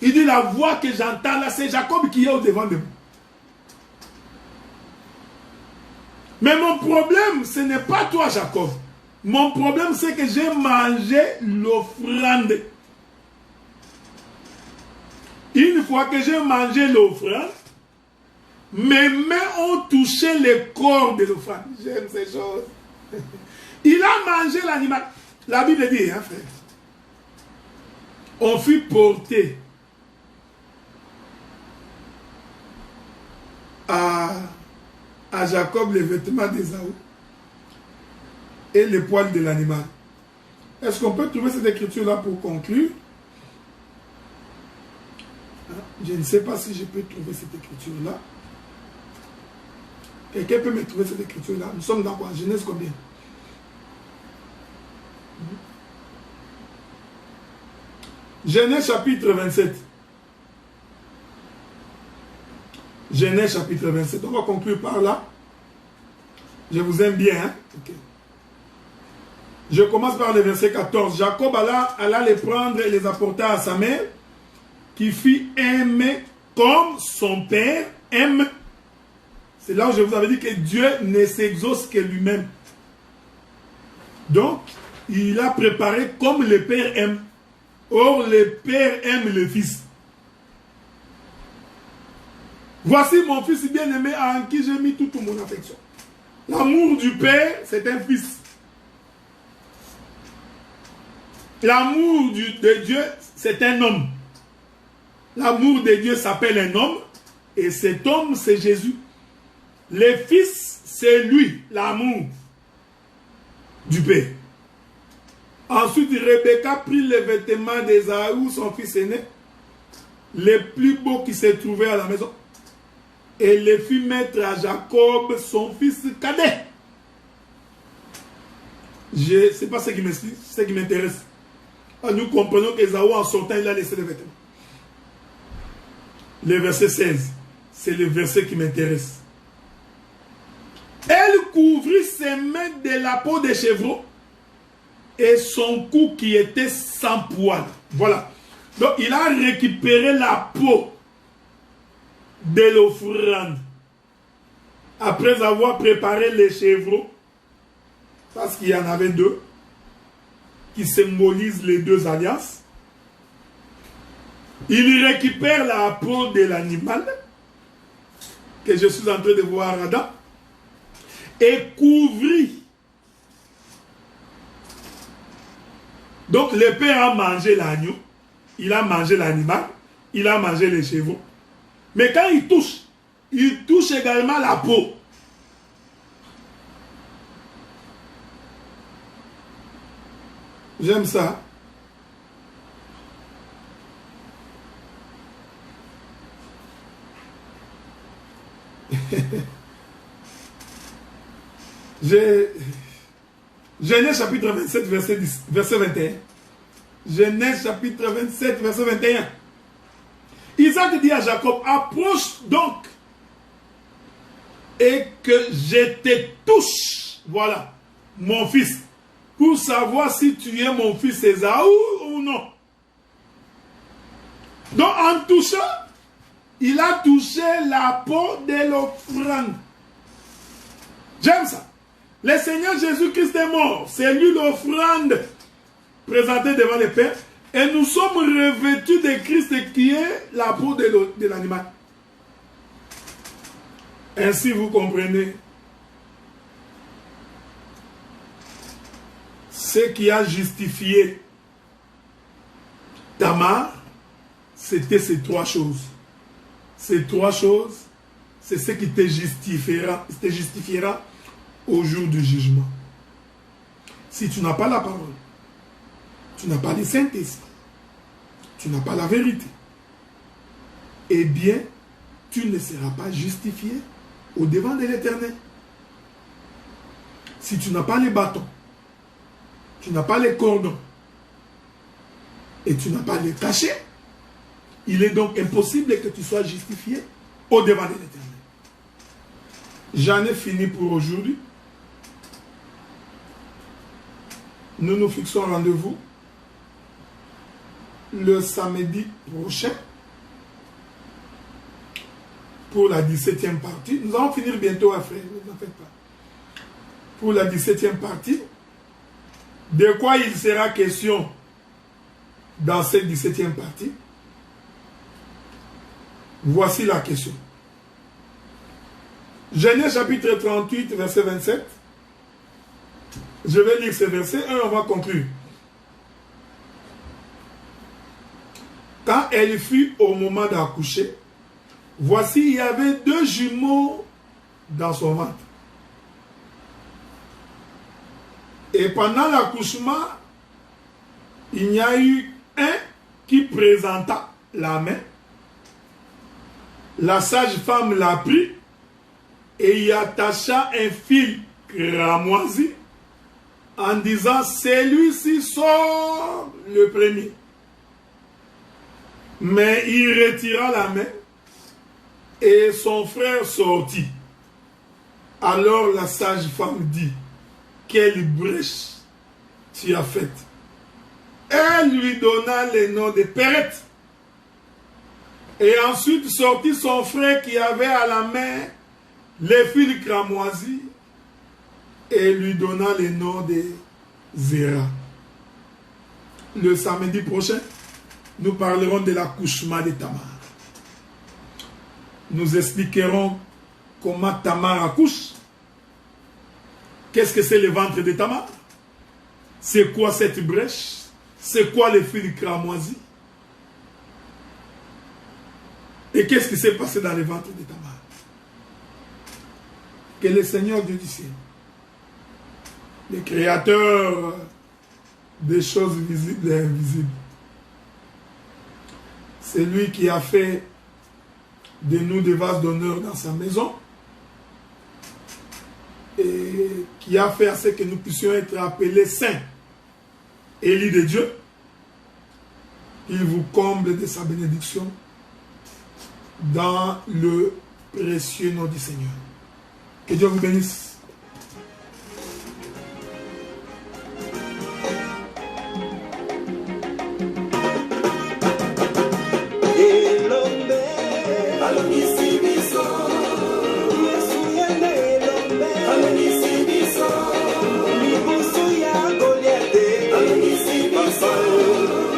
Il dit, la voix que j'entends là, c'est Jacob qui est au devant de moi. Mais mon problème, ce n'est pas toi, Jacob. Mon problème, c'est que j'ai mangé l'offrande. Une fois que j'ai mangé l'offrande, mes mains ont touché le corps de l'offrande. J'aime ces choses. Il a mangé l'animal. La Bible dit, hein, frère. On fut porté à Jacob les vêtements d'Ésaü et les poils de l'animal. Est-ce qu'on peut trouver cette écriture-là pour conclure? Je ne sais pas si je peux trouver cette écriture-là. Quelqu'un peut me trouver cette écriture-là? Nous sommes dans quoi? Genèse combien? Genèse chapitre 27. Genèse chapitre 27. On va conclure par là. Je vous aime bien. Hein? Okay. Je commence par le verset 14. Jacob alla les prendre et les apporta à sa mère, qui fit aimer comme son père aime. C'est là où je vous avais dit que Dieu ne s'exauce que lui-même. Donc, il a préparé comme le père aime. Or, le père aime le fils. Voici mon fils bien-aimé en qui j'ai mis toute mon affection. L'amour du père, c'est un fils. L'amour de Dieu, c'est un homme. L'amour de Dieu s'appelle un homme. Et cet homme, c'est Jésus. Le fils, c'est lui, l'amour du père. Ensuite, Rebecca prit les vêtements d'Ésaü, son fils aîné, les plus beaux qui se trouvaient à la maison, et les fit mettre à Jacob, son fils cadet. Ce n'est pas ce qui m'intéresse. Nous comprenons qu'Ésaü, en sortant, il a laissé les vêtements. Le verset 16, c'est le verset qui m'intéresse. Elle couvrit ses mains de la peau des chevreaux et son cou qui était sans poil. Voilà. Donc, il a récupéré la peau de l'offrande après avoir préparé les chevreaux, parce qu'il y en avait deux. qui symbolise les deux alliances. Il récupère la peau de l'animal que je suis en train de voir à Adam et couvrit. Donc le père a mangé l'agneau, il a mangé l'animal, il a mangé les chevaux. Mais quand il touche également la peau. J'aime ça. Genèse chapitre 27, verset 21. Genèse chapitre 27, verset 21. Isaac dit à Jacob, approche donc et que je te touche. Voilà, mon fils. Pour savoir si tu es mon fils Ésaü ou non. Donc en touchant, il a touché la peau de l'offrande. J'aime ça. Le Seigneur Jésus-Christ est mort. C'est lui l'offrande présentée devant le Père. Et nous sommes revêtus de Christ qui est la peau de l'animal. Ainsi vous comprenez. Ce qui a justifié Tamar, c'était ces trois choses. Ces trois choses, c'est ce qui te justifiera au jour du jugement. Si tu n'as pas la parole, tu n'as pas le Saint-Esprit, tu n'as pas la vérité, eh bien, tu ne seras pas justifié au devant de l'Éternel. Si tu n'as pas les bâtons, tu n'as pas les cordons, et tu n'as pas les cachets, il est donc impossible que tu sois justifié au devant de l'Éternel. J'en ai fini pour aujourd'hui. Nous nous fixons rendez-vous le samedi prochain pour la 17e partie. Nous allons finir bientôt après, ne vous faites pas. Pour la 17e partie, de quoi il sera question dans cette 17e partie? Voici la question. Genèse chapitre 38, verset 27. Je vais lire ce verset et on va conclure. Quand elle fut au moment d'accoucher, voici, il y avait 2 jumeaux dans son ventre. Et pendant l'accouchement, il y a eu un qui présenta la main. La sage-femme l'a pris et y attacha un fil cramoisi en disant, celui-ci sort le premier. Mais il retira la main et son frère sortit. Alors la sage-femme dit, quelle brèche tu as faite. Elle lui donna le nom de Pérette. Et ensuite sortit son frère qui avait à la main les fils cramoisis et lui donna le nom de Zéra. Le samedi prochain, nous parlerons de l'accouchement de Tamar. Nous expliquerons comment Tamar accouche. Qu'est-ce que c'est le ventre de Tamar? C'est quoi cette brèche? C'est quoi les fils cramoisis? Et qu'est-ce qui s'est passé dans le ventre de Tamar? Que le Seigneur Dieu du ciel, le créateur des choses visibles et invisibles, c'est lui qui a fait de nous des vases d'honneur dans sa maison et qui a fait à ce que nous puissions être appelés saints, élus de Dieu. Il vous comble de sa bénédiction dans le précieux nom du Seigneur. Que Dieu vous bénisse. Alonisi ici, papa.